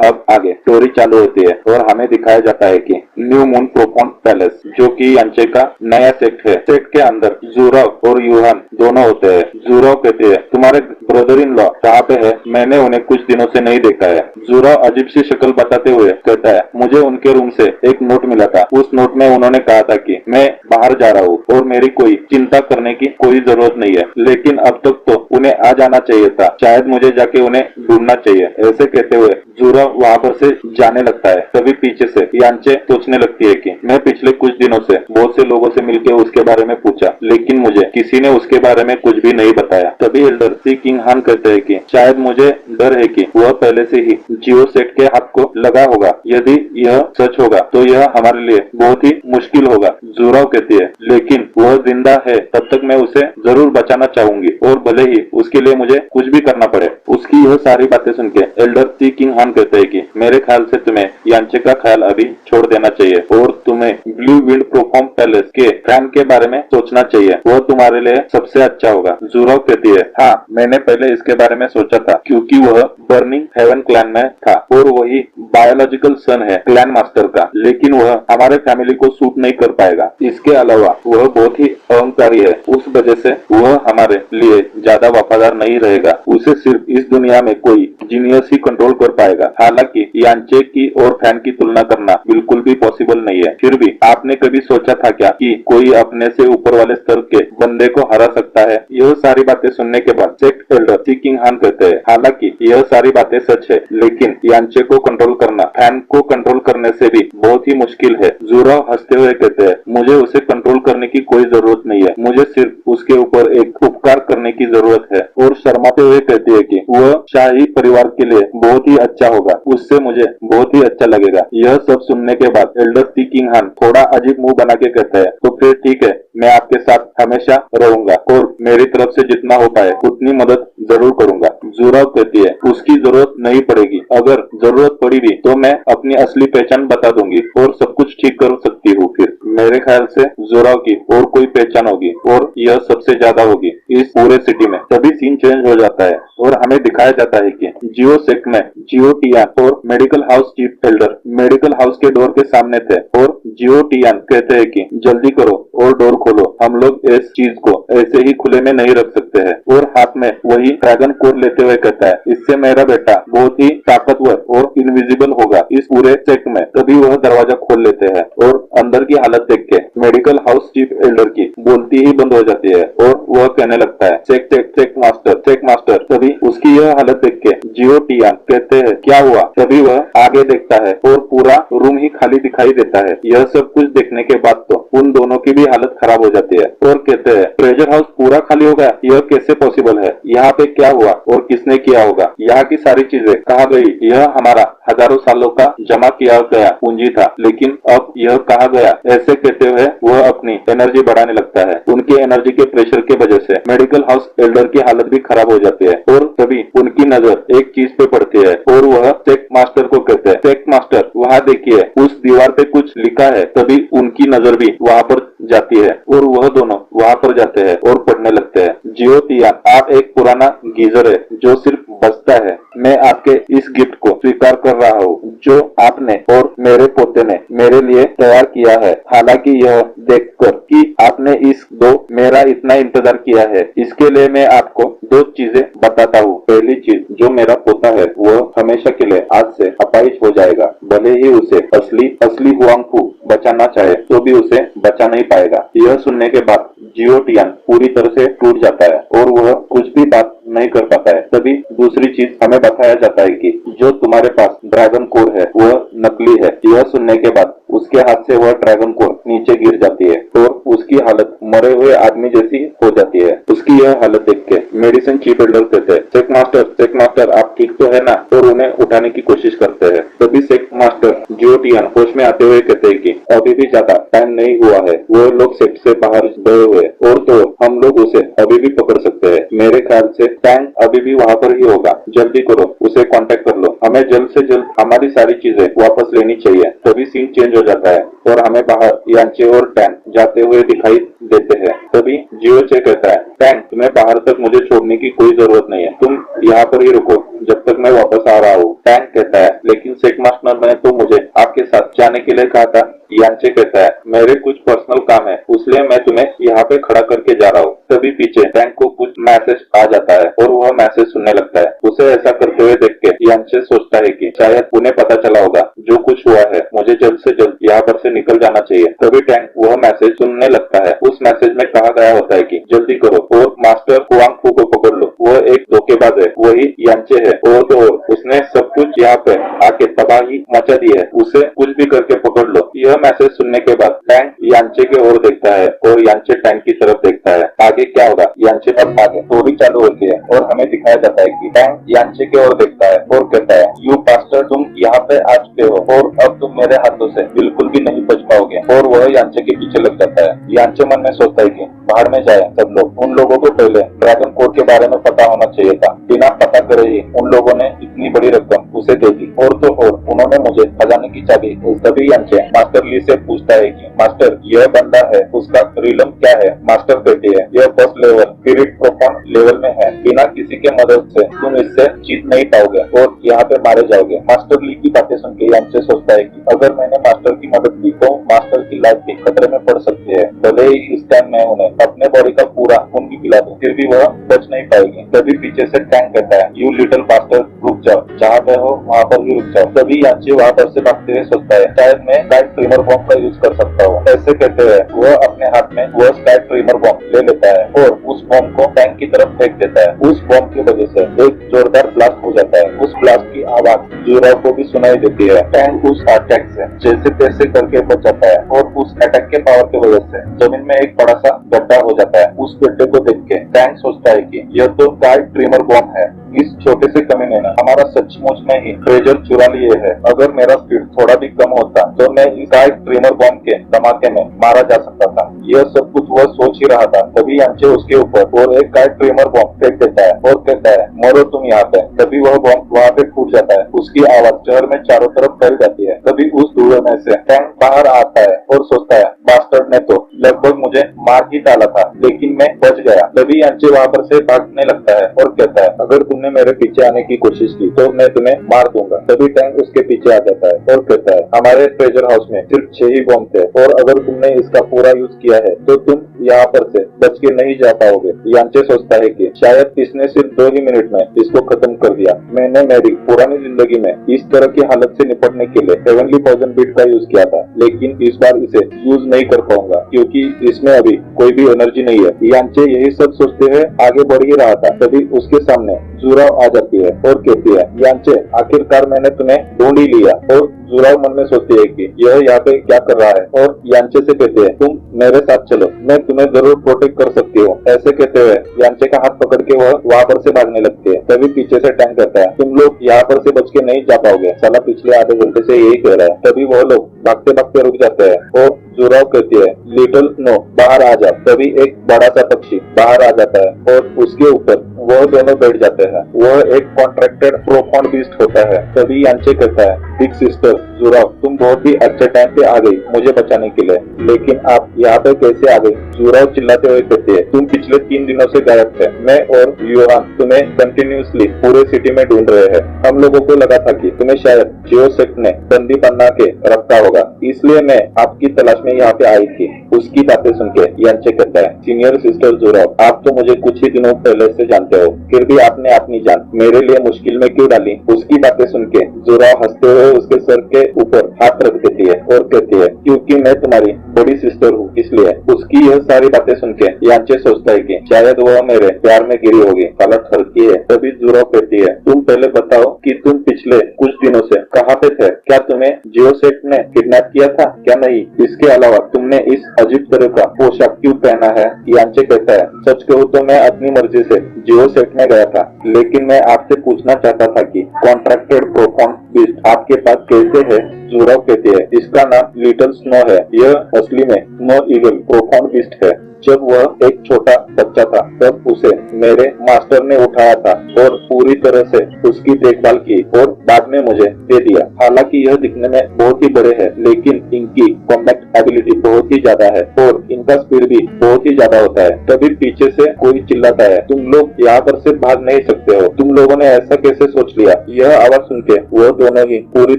अब आगे स्टोरी चालू होती है और हमें दिखाया जाता है कि न्यू मून प्रोफॉन्ड पैलेस, जो कि यांचे का नया सेक्ट है। सेक्ट के अंदर जूराव और यूहान दोनों होते हैं। जूराव कहते हैं, तुम्हारे ब्रदर इन लॉ कहाँ पे है? मैंने उन्हें कुछ दिनों से नहीं देखा है। जूराव अजीब सी शक्ल बताते हुए कहता है, मुझे उनके रूम से एक नोट मिला था, उस नोट में उन्होंने कहा था कि मैं बाहर जा रहा हूँ और मेरी कोई चिंता करने की कोई जरूरत नहीं है, लेकिन अब तक तो उन्हें आ जाना चाहिए था, शायद मुझे जाके उन्हें ढूंढना चाहिए। ऐसे कहते हुए जूराव वहाँ पर से जाने लगता है। तभी पीछे से यांचे सोचने लगती है कि मैं पिछले कुछ दिनों से बहुत से लोगों से मिलकर उसके बारे में पूछा, लेकिन मुझे किसी ने उसके बारे में कुछ भी नहीं बताया। तभी एल्डर सी किंग हान कहते हैं कि शायद मुझे डर है कि वह पहले से ही जियो सेट के हाथ को लगा होगा। यदि यह सच होगा तो यह हमारे लिए बहुत ही मुश्किल होगा। जूराव कहती है, लेकिन वह जिंदा है, तब तक मैं उसे जरूर बचाना चाहूंगी, और भले ही उसके लिए मुझे कुछ भी करना पड़े। उसकी यह सारी बातें सुन के एल्डर सी किंग हान कहते हैं कि मेरे ख्याल से तुम्हें यांचे का ख्याल अभी छोड़ देना चाहिए और तुम्हें ब्लू विंड प्रोफॉर्म पैलेस के फैन के बारे में सोचना चाहिए, वह तुम्हारे लिए सबसे अच्छा होगा। जूराव कहती है, हाँ मैंने पहले इसके बारे में सोचा था, क्योंकि वह बर्निंग हेवन क्लैन में था और वही बायोलॉजिकल सन है क्लैन मास्टर का, लेकिन वह हमारे फैमिली को सूट नहीं कर पाएगा। इसके अलावा वह बहुत ही अहंकारी है, उस वजह से वह हमारे लिए ज्यादा वफादार नहीं रहेगा। उसे सिर्फ इस दुनिया में कोई जीनियस ही कंट्रोल कर पाएगा। हालांकि यांचे की और फैन की तुलना करना बिल्कुल भी पॉसिबल नहीं है, फिर भी आपने कभी सोचा था क्या कि कोई अपने से ऊपर वाले स्तर के बंदे को हरा सकता है? यह सारी बातें सुनने के बाद सेक्ट एल्डर सी किंग हान कहते हैं, हालांकि यह सारी बातें सच है, लेकिन यांचे को कंट्रोल करना फैन को कंट्रोल करने से भी बहुत ही मुश्किल है। जूराव हंसते हुए कहते हैं, मुझे उसे कंट्रोल करने की कोई जरूरत नहीं है, मुझे सिर्फ उसके ऊपर एक उपकार करने की जरूरत है। और शर्माते हुए कहती है कि वह शाही परिवार के लिए बहुत ही अच्छा होगा, उससे मुझे बहुत ही अच्छा लगेगा। यह सब सुनने के बाद एल्डर सी किंग हान थोड़ा अजीब मुंह बना के कहता है, तो फिर ठीक है, मैं आपके साथ हमेशा रहूंगा और मेरी तरफ से जितना हो पाए उतनी मदद जरूर करूंगा। जूराव कहती है, उसकी जरूरत नहीं पड़ेगी, अगर जरूरत पड़ी भी तो मैं अपनी असली पहचान बता दूंगी और सब कुछ ठीक कर सकती हूँ। फिर मेरे ख्याल से जूराव की और कोई पहचान होगी और यह सबसे ज्यादा होगी इस पूरे सिटी में। तभी सीन चेंज हो जाता है और हमें दिखाया जाता है कि जियो सेक्ट में जियो टियान और medical house chief Elder medical house के डोर के सामने थे और जियो टियान कहते हैं कि जल्दी करो और डोर खोलो, हम लोग इस चीज को ऐसे ही खुले में नहीं रख सकते हैं। और हाथ में वही ड्रैगन कोर लेते हुए कहता है, इससे मेरा बेटा बहुत ही ताकतवर और इनविजिबल होगा इस पूरे सेक्ट में। तभी वह दरवाजा खोल लेते हैं और अंदर की हालत देख के मेडिकल हाउस चीफ एल्डर की बोलती ही बंद हो जाती है और वह कहने लगता है, चेक मास्टर। तभी उसकी यह हालत देख के जियो टियान कहते हैं, क्या हुआ? तभी वह आगे देखता है और पूरा रूम ही खाली दिखाई देता है। यह सब कुछ देखने के बाद तो उन दोनों की भी हालत खराब हो जाती है और कहते हैं, ट्रेजर हाउस पूरा खाली हो गया, यह कैसे पॉसिबल है? यहाँ पे क्या हुआ और किसने किया होगा? यहाँ की सारी चीजें कहाँ गई? यह हमारा हजारों सालों का जमा किया गया पूंजी था, लेकिन अब यह कहाँ गया? ऐसे कहते हुए वह अपनी एनर्जी बढ़ाने लगता है। उनकी एनर्जी के प्रेशर की वजह से मेडिकल हाउस एल्डर की हालत भी खराब हो जाती है और तभी उनकी नजर एक चीज पे पड़ती है और वह सेक्ट मास्टर को कहते हैं, सेक्ट मास्टर वहाँ देखिए, उस दीवार पे कुछ लिखा है। तभी उनकी नजर भी वहाँ पर जाती है और वह दोनों वहाँ पर जाते हैं और पढ़ने लगते हैं। जियो टियान, आप एक पुराना गीजर है जो सिर्फ बजता है। मैं आपके इस गिफ्ट को स्वीकार कर रहा हूँ जो आपने और मेरे पोते ने मेरे लिए तैयार किया है। हालांकि यह देखकर कि आपने इस दो मेरा इतना इंतजार किया है, इसके लिए मैं आपको दो चीजें बताता हूँ। पहली चीज, जो मेरा पोता है वह हमेशा के लिए आज से अपाहिज हो जाएगा। भले ही उसे असली हुआंगफू बचाना चाहे तो भी उसे बचा नहीं पाएगा। यह सुनने के बाद जियो टियान पूरी तरह से टूट जाता है और वह कुछ भी बात नहीं कर पाता है। तभी दूसरी चीज हमें बताया जाता है कि जो तुम्हारे पास ड्रैगन कोर है वह नकली है। यह सुनने के बाद उसके हाथ से वह ड्रैगन कोर नीचे गिर जाती है और उसकी हालत मरे हुए आदमी जैसी हो जाती है। उसकी यह हालत देख के मेडिसिन चीफ एल्डर कहते हैं, सेक मास्टर आप ठीक तो है ना? और उन्हें उठाने की कोशिश करते हैं। तभी सेक मास्टर जियो टियान होश में आते हुए कहते हैं कि अभी भी ज्यादा टाइम नहीं हुआ है, वो लोग सेट से बाहर गए हुए और तो हम लोग उसे अभी भी पकड़ सकते हैं। मेरे ख्याल से टैंक अभी भी वहाँ पर ही होगा। जल्दी करो, उसे कांटेक्ट कर लो। हमें जल्द से जल्द हमारी सारी चीजें वापस लेनी चाहिए। तभी सीन चेंज हो जाता है और हमें बाहर यांचे और टैंक जाते हुए दिखाई देते हैं। तभी जियो चे कहता है, टैंक तुम्हें बाहर तक मुझे छोड़ने की कोई जरूरत नहीं है, तुम यहाँ पर ही रुको जब तक मैं वापस आ रहा हूँ। टैंक कहता है, लेकिन सेक मास्टर ने तो मुझे आपके साथ जाने के लिए कहा था। यांचे कहता है, मेरे कुछ पर्सनल काम है इसलिए मैं तुम्हें यहाँ पे खड़ा करके जा रहा हूँ। तभी पीछे टैंक को कुछ मैसेज आ जाता है और वह मैसेज सुनने लगता है। उसे ऐसा करते हुए देख के यांचे सोचता है कि शायद उन्हें पता चला होगा जो कुछ हुआ है, मुझे जल्द से जल्द यहाँ पर से निकल जाना चाहिए। तभी टैंक वह मैसेज सुनने लगता है। उस मैसेज में कहा गया होता है कि जल्दी करो और मास्टर हुआंगफू को पकड़ लो, वह एक धोखेबाज है, वही यांचे है और तो उसने सब कुछ यहाँ पे आके तबाही मचा दी है, उसे कुछ भी करके पकड़ लो। यह मैसेज सुनने के बाद टैंक यांचे की ओर देखता है और यांचे टैंक की तरफ देखता है। आगे क्या होगा? यांचे अब आगे स्टोरी चालू होती है और हमें दिखाया जाता है कि टैंक यांचे की ओर देखता है और कहता है, यू पास्टर, तुम यहाँ पे आ चुके हो और अब तुम मेरे हाथों से बिल्कुल भी नहीं बच पाओगे। और वह यांचे के पीछे लग जाता है। यांचे मन में सोचता है कि बाहर में जाए सब लोग, उन लोगों को पहले ड्रैगन कोड के बारे में पता होना चाहिए था। बिना पता करे ही उन लोगों ने इतनी बड़ी रकम उसे दे दी और तो और उन्होंने मुझे खजाने की चाबी। तभी यांचे मास्टर ली से पूछता है कि मास्टर यह बंदा है, उसका रिलम क्या है? मास्टर कहती है, यह first level spirit profound level में है, बिना किसी के मदद से तुम इससे जीत नहीं पाओगे और यहाँ पे मारे जाओगे। मास्टर ली की बातें सुन के यांचे सोचता है कि अगर मैंने मास्टर की मदद की तो मास्टर की लाइफ भी खतरे में पड़ सकती है। भले ही इस टाइम मैं उन्हें अपने बॉडी का पूरा खून भी पिला दूं, फिर भी वह बच नहीं पाएगी। तभी पीछे से टैंक कहता है, यू लिटिल बास्टर, रुक जाओ, जहाँ पे हो वहाँ पर ही रुक जाओ। तभी यांचे वहाँ पर से भागते हुए सोचता है, शायद मैं स्काई ट्रिमर बॉम्ब का यूज कर सकता हूँ। ऐसे कहते हुए वह अपने हाथ में वह स्काई ट्रिमर बॉम्ब ले लेता है और उस बॉम्ब को टैंक की तरफ फेंक देता है। उस बॉम्ब की वजह से एक जोरदार ब्लास्ट हो जाता है। उस ब्लास्ट की आवाज जीरो को भी सुनाई देती है। टैंक उस अटैक से जैसे तैसे करके बच जाता है और उस अटैक के पावर की वजह से जमीन में एक बड़ा सा गड्ढा हो जाता है। उस गड्ढे को देख के टैंक सोचता है कि यह तो स्काई ट्रिमर बॉम्ब है, इस छोटे से कमीने ने हमारा सचमुच में ही ट्रेजर चुरा लिए है। अगर मेरा स्पीड थोड़ा भी कम होता तो मैं इस स्काई ट्रिमर बॉम्ब के धमाके में मारा जा सकता था। यह सब कुछ वह सोच ही रहा था। तभी यांचे उसके ऊपर और एक स्काई ट्रिमर बॉम्ब फेंक देता है और कहता है, मरो तुम यहाँ पे। तभी वह बॉम्ब वहाँ पे फूट जाता है। उसकी आवाज शहर में चारों तरफ फैल जाती है। तभी उस धुएं में से टैंक बाहर आता है और सोचता है, बास्टर्ड ने तो लगभग मुझे मार ही डाला था लेकिन मैं बच गया। तभी यांचे वहाँ पर से भागने लगता है और कहता है, अगर तुमने मेरे पीछे आने की कोशिश की तो मैं तुम्हें मार दूंगा। तभी टैंक उसके पीछे आ जाता है और कहता है, हमारे ट्रेजर हाउस में सिर्फ 6 ही बॉम्ब थे और अगर तुमने इसका पूरा यूज किया है तो तुम यहाँ पर से बच के नहीं जा पाओगे। यांचे सोचता है कि शायद इसने सिर्फ 2 ही मिनट में इसको खत्म कर दिया। मैंने मेरी पुरानी जिंदगी में इस तरह की हालत से निपटने के लिए हेवनली पॉइजन बीट का यूज किया था, लेकिन इस बार इसे यूज नहीं कर पाऊंगा क्योंकि इसमें अभी कोई भी एनर्जी नहीं है। यांचे यही सब सोचते हुए आगे बढ़ ही रहा था। तभी उसके सामने जुराव आ जाती है और कहती है, यांचे आखिरकार मैंने तुम्हें ढूंढ ही लिया। और जुराव मन में सोचती है कि यह यहाँ पे क्या कर रहा है और यांचे से कहते हैं, तुम मेरे साथ चलो, मैं तुम्हें जरूर प्रोटेक्ट कर सकती हूँ। ऐसे कहते हुए यांचे का हाथ पकड़ के वह वहाँ पर से भागने लगती है। तभी पीछे से टैंक करता है, तुम लोग यहाँ पर से बच के नहीं जा पाओगे, साला पिछले आधे घंटे से यही कह रहा है। तभी वो लोग भागते भागते रुक जाते हैं और जुराव कहती है, लिटिल नो, बाहर आ जा। तभी एक बड़ा सा पक्षी बाहर आ जाता है और उसके ऊपर वह दोनों बैठ जाते हैं। वह एक कॉन्ट्रैक्टेड प्रोफाउंड बीस्ट होता है। तभी यांचे कहता है, बिग सिस्टर, जुराव, तुम बहुत ही अच्छे टाइम पे आ गई मुझे बचाने के लिए, लेकिन आप यहाँ पे कैसे आ गई? जुराव चिल्लाते हुए कहती है, तुम पिछले 3 दिनों से गायब थे। मैं और योहान तुम्हें कंटिन्यूअसली पूरे सिटी में ढूंढ रहे हैं। हम लोगों को लगा था कि तुम्हें शायद जियो सेक्ट ने बंदी बना के रखा होगा, इसलिए मैं आपकी तलाश में यहाँ पे आई थी। उसकी बातें सुन के यांचे कहता है, सीनियर सिस्टर जुराव, आप तो मुझे कुछ ही दिनों पहले से जानते हो, फिर भी आपने अपनी जान मेरे लिए मुश्किल में क्यों डाली? उसकी बातें सुन के जुराव हंसते हुए उसके सर के ऊपर हाथ रख देती है और कहती है, क्योंकि मैं तुम्हारी बड़ी सिस्टर हूँ इसलिए। उसकी यह सारी बातें सुन के यांचे सोचता है कि शायद वह मेरे प्यार में गिरी होगी। हालत हल्की है। तभी जुराव कहती है, तुम पहले बताओ कि तुम पिछले कुछ दिनों से कहाँ पे थे? क्या तुम्हें जियो सेक्ट ने किडनैप किया था क्या? नहीं, इसके अलावा तुमने इस अजीब तरह का पोशाक क्यों पहना है? यांचे कहता है, सच कहूँ तो मैं अपनी मर्जी से जियो सेक्ट में गया था, लेकिन मैं आपसे पूछना चाहता था कि कॉन्ट्रैक्टेड प्रोफाउंड बीस्ट आपके पास कैसे है? जुराव कहती है, इसका नाम लिटिल स्नो है। यह असली में स्नो ईगल प्रोफाउंड बीस्ट है। जब वह एक छोटा बच्चा था तब उसे मेरे मास्टर ने उठाया था और पूरी तरह से उसकी देखभाल की और बाद में मुझे दे दिया। हालांकि यह दिखने में बहुत ही बड़े हैं, लेकिन इनकी कॉम्बैट एबिलिटी बहुत ही ज्यादा है और इनका स्पीड भी बहुत ही ज्यादा होता है। तभी पीछे से कोई चिल्लाता है, तुम लोग यहाँ पर से भाग नहीं सकते हो, तुम लोगों ने ऐसा कैसे सोच लिया? यह आवाज सुन के वो दोनों ही पूरी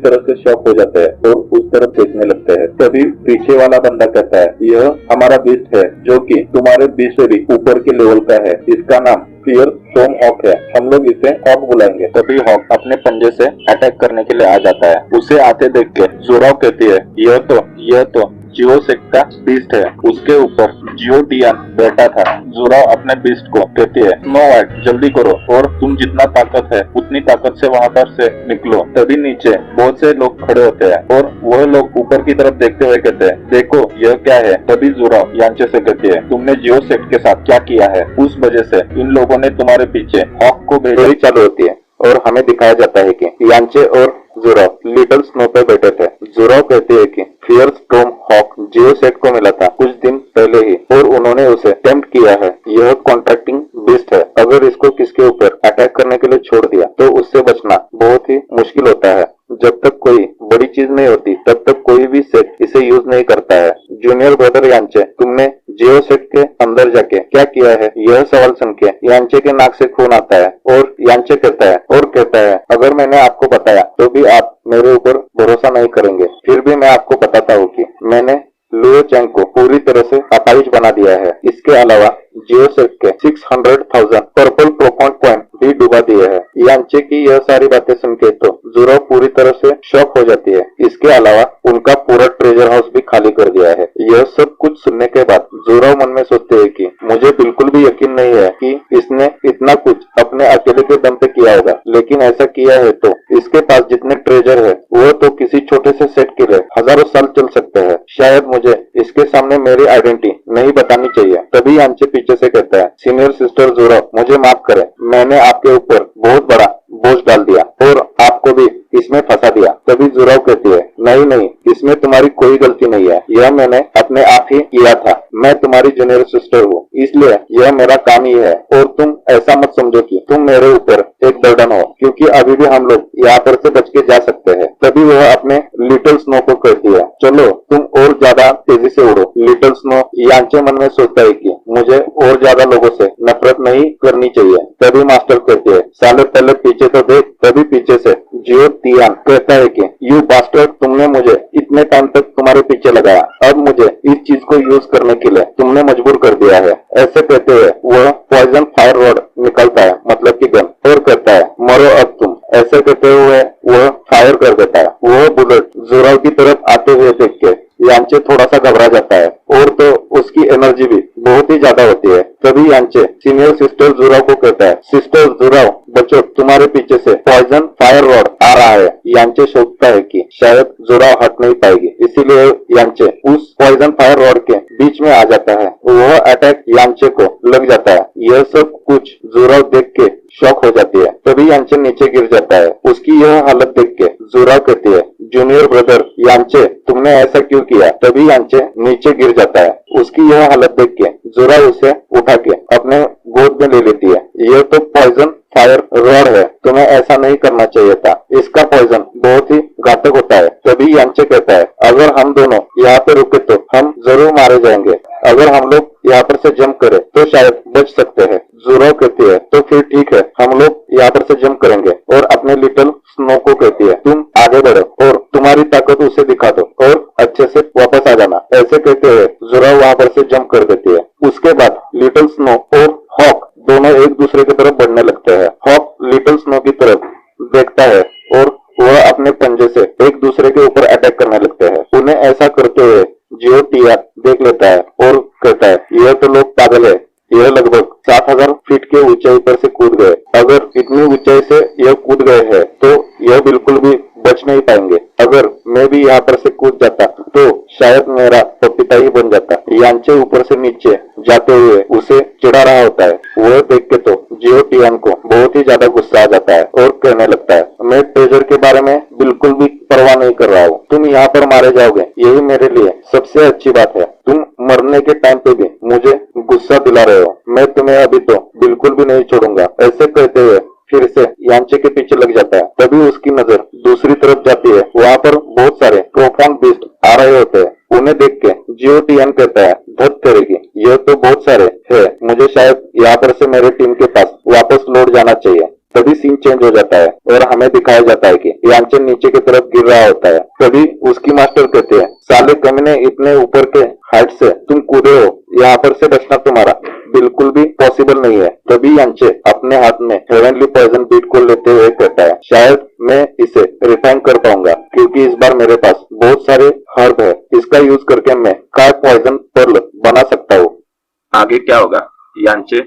तरह से शॉक हो जाते हैं और उस तरफ देखने लगते हैं। तभी पीछे वाला बंदा कहता है, यह हमारा बीस्ट है जो कि तुम्हारे बीच से भी ऊपर के लेवल का है। इसका नाम फियर स्टॉर्म हॉक है। हम लोग इसे हॉक बुलाएंगे। तभी हॉक अपने पंजे से अटैक करने के लिए आ जाता है। उसे आते देख के जुराव कहती है, यह तो जियो सेक्ट का बीस्ट है। उसके ऊपर जियो डियान बैठा था। जुराव अपने बीस्ट को कहती है, स्नो वाइट जल्दी करो और तुम जितना ताकत है उतनी ताकत से वहाँ पर से निकलो। तभी नीचे बहुत से लोग खड़े होते हैं और वह लोग ऊपर की तरफ देखते हुए कहते हैं, देखो यह क्या है? तभी जुराव यांचे से कहती है, तुमने जियो सेक्ट के साथ क्या किया है? उस वजह से इन लोगों ने तुम्हारे पीछे हॉक को भेजा। चालू होती है और हमें दिखाया जाता है कि यांचे और जुराव लिटिल स्नो पे बैठे थे। जुराव कहती है कि फियर स्टॉर्म हॉक जियो सेक्ट को मिला था कुछ दिन पहले ही और उन्होंने उसे टेम्प्ट किया है। यह कॉन्ट्रैक्टिंग बीस्ट है। अगर इसको किसके ऊपर अटैक करने के लिए छोड़ दिया तो उससे बचना बहुत ही मुश्किल होता है। जब तक कोई बड़ी चीज नहीं होती तब तक कोई भी सेट इसे यूज नहीं करता है। जूनियर ब्रदर यांचे, तुमने जियो सेट के अंदर जाके क्या किया है? यह सवाल सुन के यांचे के नाक से खून आता है और यांचे कहता है, अगर मैंने आपको बताया तो भी आप मेरे ऊपर भरोसा नहीं करेंगे। फिर भी मैं आपको बताता हूँ कि मैंने लुओ चैंग को पूरी तरह से अपाहिज बना दिया है। इसके अलावा जियो सेक्ट के 600,000 पर्पल प्रोफाउंड कॉइन भी डुबा दिए हैं। यांचे की यह सारी बातें सुन के तो जुराव पूरी तरह से शॉक हो जाती है। इसके अलावा उनका पूरा ट्रेजर हाउस भी खाली कर दिया है। यह सब कुछ सुनने के बाद जुराव मन में सोचते हैं कि मुझे बिल्कुल भी यकीन नहीं है कि इसने इतना कुछ अपने अकेले के दम पे किया होगा, लेकिन ऐसा किया है तो इसके पास जितने ट्रेजर है वो तो किसी छोटे से सेट के लिए हजारों साल चल सकते हैं। शायद मुझे इसके सामने मेरी आइडेंटिटी नहीं बतानी चाहिए। तभी यांचे पीछे से कहता है, सीनियर सिस्टर जुराव, मुझे माफ करें, मैंने आपके ऊपर बहुत बड़ा बोझ डाल दिया और आपको भी इसमें फंसा दिया। तभी जुराव कहती है, नहीं, इसमें तुम्हारी कोई गलती नहीं है, यह मैंने अपने आप ही किया था। मैं तुम्हारी जूनियर सिस्टर हूँ, इसलिए यह मेरा काम ही है और तुम ऐसा मत समझो कि तुम मेरे ऊपर एक बर्डन हो, क्योंकि अभी भी हम लोग यहाँ पर से बच के जा सकते हैं। तभी वह अपने लिटिल स्नो को कहती है, चलो तुम और ज्यादा तेजी से उड़ो। लिटिल स्नो यांचे मन में सोचता है कि मुझे और ज्यादा लोगों से नफरत नहीं करनी चाहिए। तभी मास्टर कहते हैं, साले पहले पीछे तो देख। तभी पीछे से जियो डियान कहता है कि यू बास्टर्ड, तुमने मुझे इतने टाइम तक तुम्हारे पीछे लगाया, अब मुझे इस चीज को यूज करने के लिए तुमने मजबूर कर दिया है। ऐसे कहते हुए वह पॉइजन फायर रॉड निकलता है, मतलब की गन, और कहता है, मरो अब तुम। ऐसे कहते हुए वह फायर कर देता है। वह बुलेट जुराव की तरफ आते हुए देख के यांचे थोड़ा सा घबरा जाता है और तो उसकी एनर्जी भी बहुत ही ज्यादा होती है। तभी यांचे सीनियर सिस्टर जुराव को कहता है, सिस्टर जुराव बच्चों, तुम्हारे पीछे से पॉइजन फायर रॉड आ रहा है। यांचे सोचता है कि शायद जुराव हट नहीं पाएगी, इसीलिए यांचे उस पॉइजन फायर रॉड के बीच में आ जाता है। वह अटैक यांचे को लग जाता है। यह सब कुछ जुराव देख के शॉक हो जाती है। तभी यांचे नीचे गिर जाता है। उसकी यह हालत देख के जुराव कहती है, जूनियर ब्रदर यांचे, तुमने ऐसा क्यों किया? तभी यांचे नीचे गिर जाता है। उसकी यह हालत देख के जोरा उसे उठा के अपने गोद में ले लेती है। यह तो पॉइजन फायर रॉड है, तुम्हें ऐसा नहीं करना चाहिए था, इसका पॉइजन बहुत ही घातक होता है। तभी यांचे कहता है, अगर हम दोनों यहाँ पे रुके तो हम जरूर मारे जाएंगे, अगर हम लोग यहाँ पर से जंप करें तो शायद बच सकते हैं। जोराव कहती है, तो फिर ठीक है, हम लोग यहाँ पर से जंप करेंगे। और अपने लिटिल स्नो को कहती है, तुम आगे बढ़ो और तुम्हारी ताकत उसे दिखा दो और अच्छे से वापस आ जाना। ऐसे कहते हुए जोराव वहाँ पर से जंप कर देती है। उसके बाद लिटिल स्नो और हॉक दोनों एक दूसरे की तरफ बढ़ने लगते हैं। हॉक लिटिल स्नो की तरफ देखता है और वह अपने पंजे से एक दूसरे के ऊपर अटैक करने लगते हैं। उन्हें ऐसा करते हुए जियो टिया देख लेता है और कहता है, यह तो लोग पागल है, यह लगभग 7000 फीट के ऊंचाई पर से कूद गए। अगर इतनी ऊंचाई से यह कूद गए हैं तो यह बिल्कुल भी बच नहीं पाएंगे। अगर मैं भी यहाँ पर से कूद जाता तो शायद मेरा पपीता ही बन जाता। यांचे ऊपर से नीचे जाते हुए उसे चिढ़ा रहा होता है। वह देख के तो जियो टियान को बहुत ही ज्यादा गुस्सा आ जाता है और कहने लगता है, मैं ट्रेजर के बारे में बिल्कुल भी परवाह नहीं कर रहा हूँ, तुम यहाँ पर मारे जाओगे यही मेरे लिए सबसे अच्छी बात है। तुम मरने के टाइम पे भी मुझे गुस्सा दिला रहे हो, मैं तुम्हें अभी तो बिल्कुल भी नहीं छोड़ूंगा। ऐसे कहते हुए फिर से यांचे के पीछे लग जाता है। तभी उसकी नजर दूसरी तरफ जाती है। वहाँ पर बहुत सारे प्रोफाउंड बीस्ट आ रहे होते हैं। उन्हें देख के जियो टियान कहता है, धत करेगी, यह तो बहुत सारे है, मुझे शायद यहाँ पर से मेरे टीम के पास वापस लौट जाना चाहिए। तभी सीन चेंज हो जाता है और हमें दिखाया जाता है कि यांचे नीचे की तरफ गिर रहा होता है। तभी उसकी मास्टर कहते हैं, साले कमीने, इतने ऊपर के हाइट से तुम कूदे हो, यहाँ पर से बचना तुम्हारा बिल्कुल भी पॉसिबल नहीं है। तभी यांचे अपने हाथ में हेवनली पॉइजन बीट को लेते हुए कहता है, शायद मैं इसे रिफाइन कर पाऊंगा क्योंकि इस बार मेरे पास बहुत सारे हर्ब है, इसका यूज करके मैं काय पॉइजन पर्ल बना सकता हूँ। आगे क्या होगा? यांचे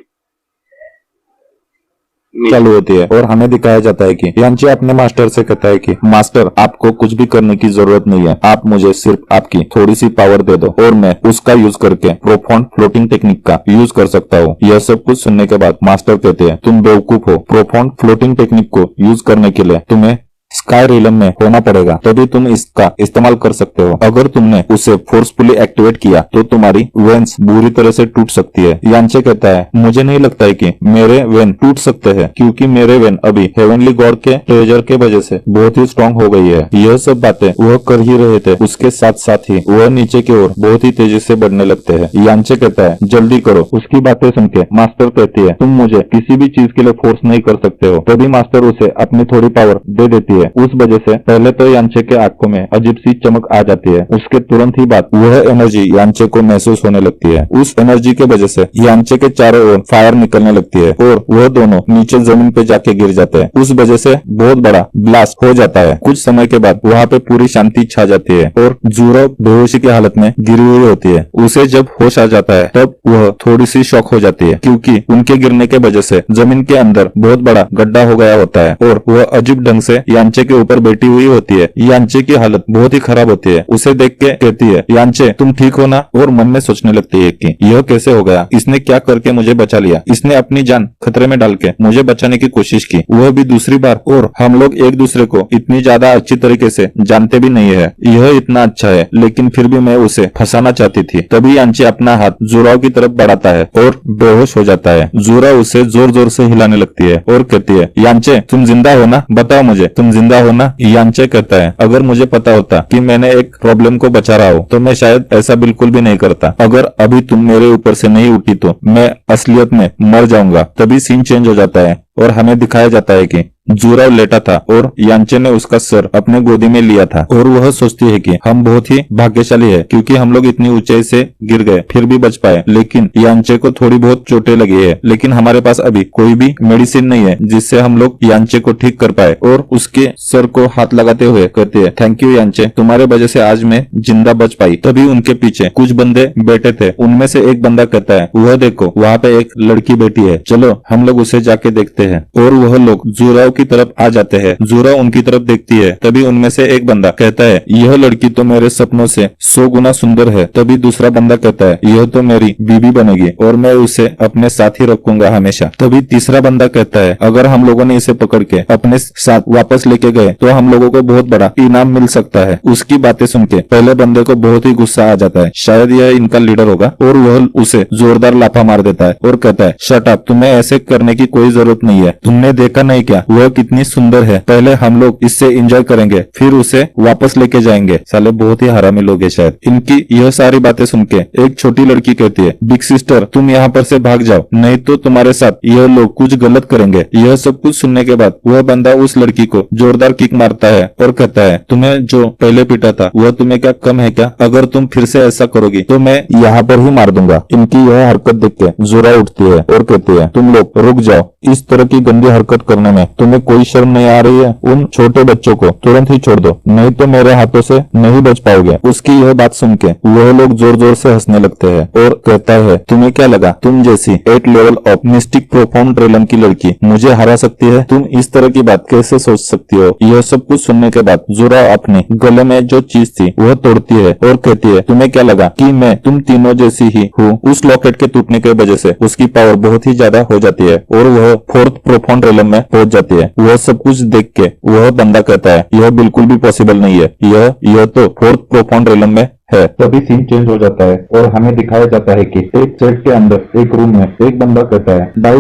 चालू होती है और हमें दिखाया जाता है कि यांचे अपने मास्टर से कहता है कि मास्टर, आपको कुछ भी करने की जरूरत नहीं है, आप मुझे सिर्फ आपकी थोड़ी सी पावर दे दो और मैं उसका यूज करके प्रोफाउंड फ्लोटिंग टेक्निक का यूज कर सकता हूँ। यह सब कुछ सुनने के बाद मास्टर कहते हैं, तुम बेवकूफ हो, प्रोफाउंड फ्लोटिंग टेक्निक को यूज करने के लिए तुम्हें स्काई रिलम में होना पड़ेगा, तभी तुम इसका इस्तेमाल कर सकते हो। अगर तुमने उसे फोर्सफुली एक्टिवेट किया तो तुम्हारी वेन्स बुरी तरह से टूट सकती है। यांचे कहता है, मुझे नहीं लगता है कि मेरे वेन टूट सकते हैं क्योंकि मेरे वेन अभी हेवनली गॉड के ट्रेजर के वजह से बहुत ही स्ट्रांग हो गई है। यह सब बातें वह कर ही रहे थे, उसके साथ साथ ही वह नीचे की ओर बहुत ही तेजी से बढ़ने लगते हैं। यांचे कहता है, जल्दी करो। उसकी बातें सुन के मास्टर कहती है, तुम मुझे किसी भी चीज के लिए फोर्स नहीं कर सकते हो। तभी मास्टर उसे अपनी थोड़ी पावर दे देती है। उस वजह से पहले तो यांचे के आंखों में अजीब सी चमक आ जाती है। उसके तुरंत ही बाद वह एनर्जी यांचे को महसूस होने लगती है। उस एनर्जी के वजह से यांचे के चारों ओर फायर निकलने लगती है और वह दोनों नीचे जमीन पे जाके गिर जाते हैं। उस वजह से बहुत बड़ा ब्लास्ट हो जाता है। कुछ समय के बाद वहाँ पे पूरी शांति छा जाती है और जूरो बेहोशी की हालत में गिरी हुई होती है। उसे जब होश आ जाता है तब वह थोड़ी सी शॉक हो जाती है क्योंकि उनके गिरने के वजह से जमीन के अंदर बहुत बड़ा गड्ढा हो गया होता है और वह अजीब ढंग से यांचे के ऊपर बैठी हुई होती है। यांचे की हालत बहुत ही खराब होती है। उसे देख के कहती है, यांचे तुम ठीक हो ना? और मन में सोचने लगती है कि यह कैसे हो गया, इसने क्या करके मुझे बचा लिया, इसने अपनी जान खतरे में डाल के मुझे बचाने की कोशिश की, वह भी दूसरी बार, और हम लोग एक दूसरे को इतनी ज्यादा अच्छी तरीके से जानते भी नहीं है। यह इतना अच्छा है लेकिन फिर भी मैं उसे फंसाना चाहती थी। तभी यांचे अपना हाथ जोराव की तरफ बढ़ाता है और बेहोश हो जाता है। जोराव उसे जोर जोर से हिलाने लगती है और कहती है, यांचे तुम जिंदा हो ना? बताओ मुझे, तुम जिंदा हो ना? यांचे कहता है, अगर मुझे पता होता कि मैंने एक प्रॉब्लम को बचा रहा हूँ तो मैं शायद ऐसा बिल्कुल भी नहीं करता। अगर अभी तुम मेरे ऊपर से नहीं उठी तो मैं असलियत में मर जाऊंगा। तभी सीन चेंज हो जाता है और हमें दिखाया जाता है कि जोराव लेटा था और यांचे ने उसका सर अपने गोदी में लिया था और वह सोचती है कि हम बहुत ही भाग्यशाली है क्योंकि हम लोग इतनी ऊंचाई से गिर गए फिर भी बच पाए। लेकिन यांचे को थोड़ी बहुत चोटें लगी है लेकिन हमारे पास अभी कोई भी मेडिसिन नहीं है जिससे हम लोग यांचे को ठीक कर पाए। और उसके सर को हाथ लगाते हुए कहते हैं, थैंक यू यांचे, तुम्हारे वजह से आज मैं जिंदा बच पाई। तभी उनके पीछे कुछ बंदे बैठे थे। उनमें से एक बंदा कहता है, वह देखो वहाँ पे एक लड़की बैठी है, चलो हम लोग उसे जाके देखते हैं और वह लोग जुराव की तरफ आ जाते हैं। जुराव उनकी तरफ देखती है। तभी उनमें से एक बंदा कहता है, यह लड़की तो मेरे सपनों से 100 गुना सुंदर है। तभी दूसरा बंदा कहता है, यह तो मेरी बीवी बनेगी और मैं उसे अपने साथ ही रखूंगा हमेशा। तभी तीसरा बंदा कहता है, अगर हम लोगों ने इसे पकड़ के अपने साथ वापस लेके गए तो हम लोगों को बहुत बड़ा इनाम मिल सकता है। उसकी बातें सुन के पहले बंदे को बहुत ही गुस्सा आ जाता है, शायद यह इनका लीडर होगा, और वह उसे जोरदार लाफा मार देता है और कहता है, शट अप, तुम्हें ऐसे करने की कोई जरूरत नहीं है। तुमने देखा नहीं क्या वह कितनी सुंदर है? पहले हम लोग इससे एंजॉय करेंगे फिर उसे वापस लेके जाएंगे। साले बहुत ही हरामी लोग हैं शायद। इनकी यह सारी बातें सुन के एक छोटी लड़की कहती है, बिग सिस्टर तुम यहाँ पर से भाग जाओ, नहीं तो तुम्हारे साथ यह लोग कुछ गलत करेंगे। यह सब कुछ सुनने के बाद वह बंदा उस लड़की को जोरदार किक मारता है और कहता है, तुम्हें जो पहले पीटा था वह तुम्हें क्या कम है क्या? अगर तुम फिर से ऐसा करोगी तो मैं यहाँ पर ही मार दूंगा। इनकी यह हरकत देख के जोरा उठती है और कहती है, तुम लोग रुक जाओ, इस तरह की गंदी हरकत करने में तुम्हें कोई शर्म नहीं आ रही है? उन छोटे बच्चों को तुरंत ही छोड़ दो, नहीं तो मेरे हाथों से नहीं बच पाओगे। उसकी यह बात सुन के वह लोग जोर जोर से हंसने लगते हैं और कहता है, तुम्हें क्या लगा तुम जैसी 8 लेवल ऑफ मिस्टिक प्रोफाउंड रेलम की लड़की मुझे हरा सकती है? तुम इस तरह की बात कैसे सोच सकती हो? यह सब कुछ सुनने के बाद जोरा अपने गले में जो चीज थी वह तोड़ती है और कहती है, तुम्हें क्या लगा कि मैं तुम तीनों जैसी ही हूँ? उस लॉकेट के टूटने की वजह से उसकी पावर बहुत ही ज्यादा हो जाती है और वह 4th प्रोफाउंड रेलम में पहुंच जाती है। वह सब कुछ देख के वह बंदा कहता है, यह बिल्कुल भी पॉसिबल नहीं है, यह तो 4th प्रोफाउंड रेलम में है। तभी सीन चेंज हो जाता है और हमें दिखाया जाता है कि एक सेट के अंदर एक रूम में एक बंदा कहता है, बाई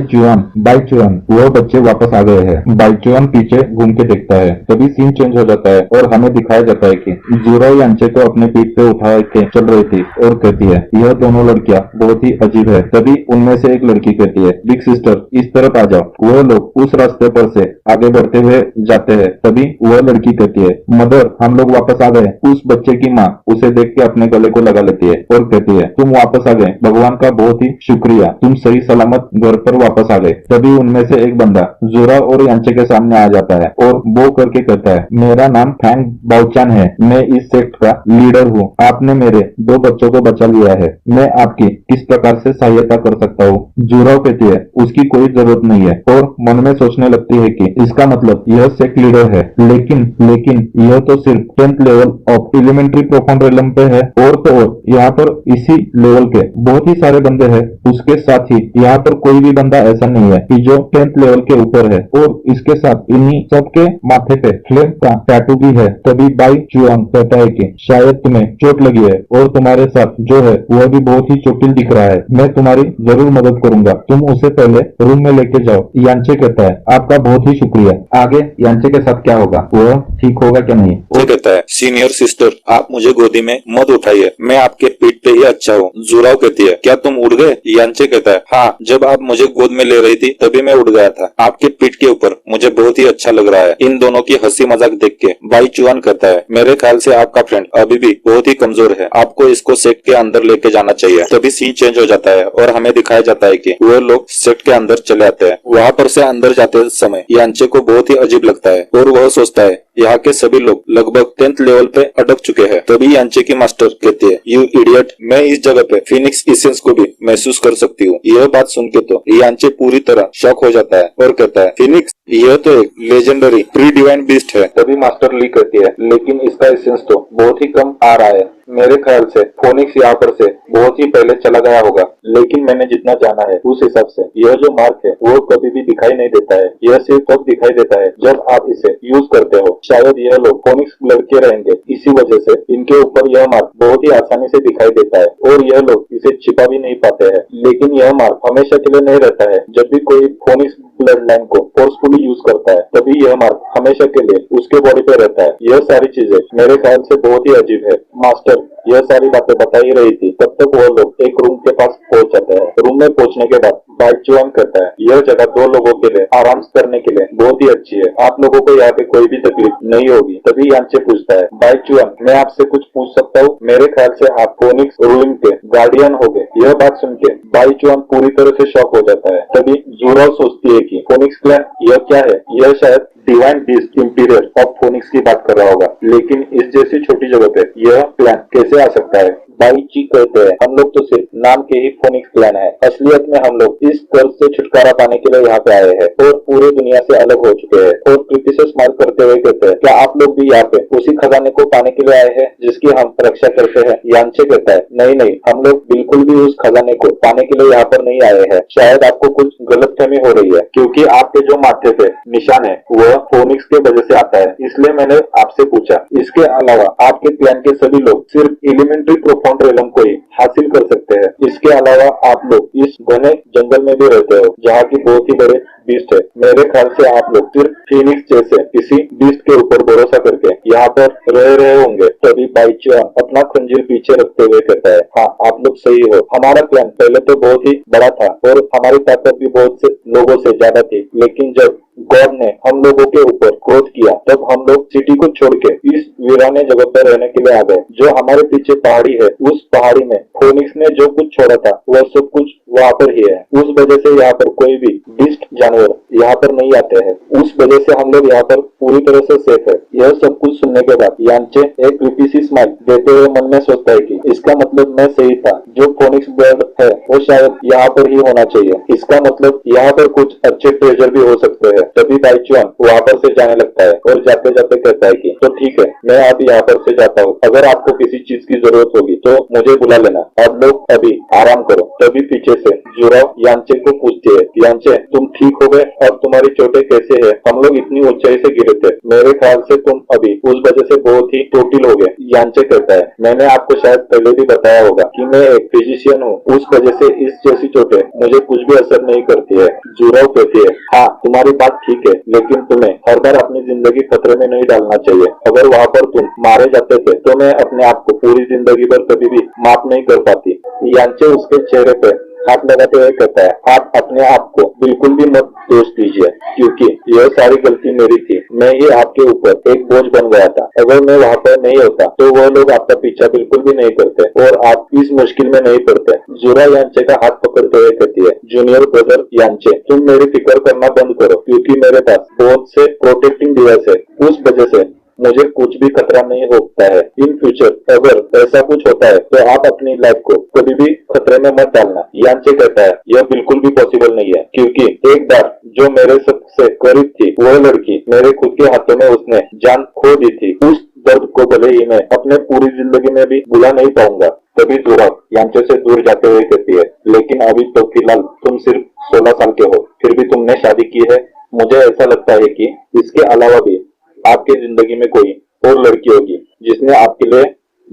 चुआन, वो बच्चे वापस आ गए हैं। बाई चुआन पीछे घूम के देखता है। तभी सीन चेंज हो जाता है और हमें दिखाया जाता है कि जुराई यांचे को अपने पीठ पे उठा के चल रही थी और कहती है, यह दोनों लड़कियां बहुत ही अजीब है। तभी उनमें से एक लड़की कहती है, बिग सिस्टर इस तरफ आ जाओ। वह लोग उस रास्ते पर से आगे बढ़ते हुए जाते हैं। तभी वह लड़की कहती है, मदर हम लोग वापस आ गए। उस बच्चे की माँ उसे देख के अपने गले को लगा लेती है और कहती है, तुम वापस आ गए, भगवान का बहुत ही शुक्रिया, तुम सही सलामत घर पर वापस आ गए। तभी उनमें से एक बंदा जोरा और यांचे के सामने आ जाता है और बो करके कहता है, मेरा नाम फैंग बाओचान है, मैं इस सेक्ट का लीडर हूँ। आपने मेरे 2 बच्चों को बचा लिया है, मैं आपकी किस प्रकार से सहायता कर सकता हूँ? जोरा कहती है, उसकी कोई जरूरत नहीं है और मन में सोचने लगती है कि इसका मतलब यह सेक्ट लीडर है, लेकिन यह तो सिर्फ 10th level of elementary profound realm पे है और तो और यहाँ पर इसी लेवल के बहुत ही सारे बंदे हैं। उसके साथ ही यहाँ पर कोई भी बंदा ऐसा नहीं है कि जो 10th लेवल के ऊपर है और इसके साथ इन्हीं सबके माथे पे फ्लेम का टैटू भी है। तभी बाई चुआंग कहता है कि शायद तुम्हें चोट लगी है और तुम्हारे साथ जो है वह भी बहुत ही चोटिल दिख रहा है, मैं तुम्हारी जरूर मदद करूंगा, तुम उसे पहले रूम में लेके जाओ। यांचे कहता है, आपका बहुत ही शुक्रिया। आगे यांचे के साथ क्या होगा, वह ठीक होगा क्या नहीं? वो कहता है, सीनियर सिस्टर आप मुझे गोदी में मत उठाइए, मैं आपके पीठ पे ही अच्छा हूँ। जुराव कहती है, क्या तुम उड़ गए? यांचे कहता है, हाँ, जब आप मुझे गोद में ले रही थी तभी मैं उड़ गया था, आपके पीठ के ऊपर मुझे बहुत ही अच्छा लग रहा है। इन दोनों की हंसी मजाक देख के बाई चुआन कहता है, मेरे ख्याल से आपका फ्रेंड अभी भी बहुत ही कमजोर है, आपको इसको सेक्ट के अंदर लेके जाना चाहिए। तभी सीन चेंज हो जाता है और हमें दिखाया जाता है कि वो लोग सेक्ट के अंदर चले आते हैं। वहाँ पर से अंदर जाते समय यांचे को बहुत ही अजीब लगता है और वह सोचता है, यहाँ के सभी लोग लगभग 10th लेवल पे अटक चुके हैं। तभी यांचे की मास्टर कहती है, यू इडियट, मैं इस जगह पे फिनिक्स इसेंस को भी महसूस कर सकती हूँ। यह बात सुन के तो यांचे पूरी तरह शॉक हो जाता है और कहता है, फिनिक्स, यह तो एक लेजेंडरी प्री डिवाइन बीस्ट है। तभी मास्टर ली कहती है, लेकिन इसका एसेंस तो बहुत ही कम आ रहा है, मेरे ख्याल से फोनिक्स यहाँ पर से बहुत ही पहले चला गया होगा, लेकिन मैंने जितना जाना है उस हिसाब से यह जो मार्क है वो कभी भी दिखाई नहीं देता है, यह सिर्फ तब दिखाई देता है जब आप इसे यूज करते हो। शायद यह लोग फोनिक्स लड़के रहेंगे, इसी वजह से इनके ऊपर यह मार्क बहुत ही आसानी से दिखाई देता है और यह लोग इसे छिपा भी नहीं पाते हैं। लेकिन यह मार्क हमेशा के लिए नहीं रहता है, जब भी कोई फोनिक्स ब्लड लाइन को फोर्सफुली यूज करता है तभी यह मार्क हमेशा के लिए उसके बॉडी पे रहता है। यह सारी चीजें मेरे ख्याल से बहुत ही अजीब है। मास्टर यह सारी बातें बता ही रही थी, तब तक वो लोग एक रूम के पास पहुंच जाते हैं। रूम में पहुंचने के बाद बाइचुआन कहता है, यह जगह 2 लोगों के लिए आराम करने के लिए बहुत ही अच्छी है, आप लोगों को यहाँ पे कोई भी तकलीफ नहीं होगी। तभी यांचे पूछता है, बाइचुआन मैं आपसे कुछ पूछ सकता हूँ? मेरे ख्याल से आप फोनिक्स रूलिंग के गार्डियन हो गए। यह बात सुन के बाइचुआन पूरी तरह से शॉक हो जाता है। तभी जोरा सोचती है कि फोनिक्स क्लैन यह क्या है, यह शायद divine beast imperial of phoenix की बात कर रहा होगा, लेकिन इस जैसी छोटी जगह पे यह प्लान कैसे आ सकता है? बाईची कहते हैं हम लोग तो सिर्फ नाम के ही फोनिक्स क्लैन है। असलियत में हम लोग इस कर्ज से छुटकारा पाने के लिए यहाँ पे आए हैं और पूरे दुनिया से अलग हो चुके हैं। और कृति से स्माइल करते हुए कहते हैं, क्या आप लोग भी यहाँ पे उसी खजाने को पाने के लिए आए हैं जिसकी हम रक्षा करते हैं? यांचे कहता है, नहीं नहीं, हम लोग बिल्कुल भी उस खजाने को पाने के लिए यहाँ पर नहीं आए हैं। शायद आपको कुछ गलतफहमी हो रही है, क्योंकि आपके जो माथे पे निशान है वह फोनिक्स के वजह से आता है, इसलिए मैंने आपसे पूछा। इसके अलावा आपके क्लैन के सभी लोग सिर्फ एलिमेंट्री प्रोफाउंड रेलम को ही हासिल कर सकते हैं। इसके अलावा आप लोग इस घने जंगल में भी रहते हो जहाँ की बहुत ही बड़े बीस्ट है। मेरे ख्याल से आप लोग सिर्फ फीनिक्स जैसे किसी बीस्ट के ऊपर भरोसा करके यहाँ पर रह रहे होंगे। तभी बाईचुआन अपना खंजीर पीछे रखते हुए कहता है, हाँ आप लोग सही हो। हमारा क्लैन पहले तो बहुत ही बड़ा था और हमारी ताकत भी बहुत से लोगों से ज्यादा थी, लेकिन जब गॉड ने हम लोगों के ऊपर क्रोध किया तब हम लोग सिटी को छोड़ के इस वीराने जगह पर रहने के लिए आ गए। जो हमारे पीछे पहाड़ी है, उस पहाड़ी में फोनिक्स ने जो कुछ छोड़ा था वह सब कुछ वहाँ पर ही है। उस वजह से यहाँ पर कोई भी बिस्ट जानवर यहाँ पर नहीं आते हैं। उस वजह से हम लोग यहाँ पर पूरी तरह से सेफ है। यह सब कुछ सुनने के बाद यांचे एक क्रीपी सी स्माइल देते हुए मन में सोचता है कि इसका मतलब मैं सही था, जो फोनिक्स बर्ड है वो शायद यहाँ पर ही होना चाहिए। इसका मतलब यहाँ पर कुछ अच्छे ट्रेजर भी हो सकते हैं। तभी बाईचुआन वहाँ पर से जाने लगता है और जाते जाते कहता है कि तो ठीक है, मैं अब यहाँ पर से जाता हूँ। अगर आपको किसी चीज की जरूरत होगी तो मुझे बुला लेना। अब लोग अभी आराम करो। तभी पीछे से जुराव यांचे को पूछती है, यांचे तुम ठीक हो गए? अब तुम्हारी चोटें कैसे है? हम लोग इतनी ऊंचाई से गिरे थे, मेरे ख्याल से तुम अभी उस वजह से बहुत ही टोटिल हो गए। यांचे कहता है, मैंने आपको शायद पहले भी बताया होगा कि मैं एक फिजिशियन हूँ, उस वजह से इस जैसी चोटें मुझे कुछ भी असर नहीं करती है। जुराव कहती है, हाँ तुम्हारी बात ठीक है, लेकिन तुम्हें हर बार अपनी जिंदगी खतरे में नहीं डालना चाहिए। अगर वहाँ पर तुम मारे जाते थे तो मैं अपने आप को पूरी जिंदगी भर कभी भी माफ नहीं कर पाती। यांचे उसके चेहरे पे हाथ लगाते हुए कहता है, आप अपने आप को बिल्कुल भी मत दोष दीजिए, क्योंकि यह सारी गलती मेरी थी। मैं ही आपके ऊपर एक बोझ बन गया था। अगर मैं वहाँ पर नहीं होता तो वह लोग आपका पीछा बिल्कुल भी नहीं करते और आप इस मुश्किल में नहीं पड़ते। जुरा यांचे का हाथ पकड़ते हुए कहती है, जूनियर ब्रदर यांचे, तुम मेरी फिक्र करना बंद करो, क्योंकि मेरे पास बहुत से प्रोटेक्टिंग डिवाइस है। उस वजह से मुझे कुछ भी खतरा नहीं होता है। इन फ्यूचर अगर ऐसा कुछ होता है तो आप अपनी लाइफ को कभी भी खतरे में मत डालना। यांचे कहता है, यह बिल्कुल भी पॉसिबल नहीं है, क्योंकि एक बार जो मेरे सबसे करीब थी वह लड़की मेरे खुद के हाथों में उसने जान खो दी थी। उस दर्द को भले ही मैं अपने पूरी जिंदगी में भी भुला नहीं पाऊंगा। तभी जुराव यांचे से दूर जाते हुए कहती है, लेकिन अभी तो फिलहाल तुम सिर्फ 16 साल के हो, फिर भी तुमने शादी की है। मुझे ऐसा लगता है कि इसके अलावा भी आपकी जिंदगी में कोई और लड़की होगी जिसने आपके लिए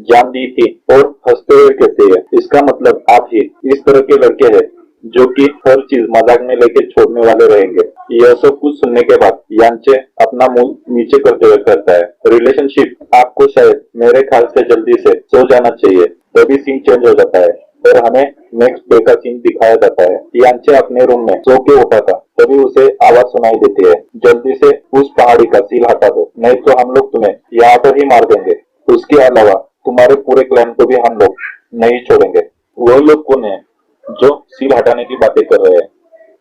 जान दी थी। और हंसते हुए कहते हैं, इसका मतलब आप ही इस तरह के लड़के हैं जो कि हर चीज मजाक में लेके छोड़ने वाले रहेंगे। यह सब कुछ सुनने के बाद यांचे अपना मुंह नीचे करते हुए कहता है, रिलेशनशिप आपको शायद मेरे ख्याल से जल्दी से सो जाना चाहिए। तभी सीन चेंज हो जाता है और हमें नेक्स्ट डे का सीन दिखाया जाता है। यांचे अपने रूम में सो के उठा था, तभी उसे आवाज सुनाई देती है, जल्दी से उस पहाड़ी का सील हटा दो, नहीं तो हम लोग तुम्हें यहाँ पर ही मार देंगे। उसके अलावा तुम्हारे पूरे क्लैन को भी हम लोग नहीं छोड़ेंगे। वह लोग कौन है जो सील हटाने की बातें कर रहे हैं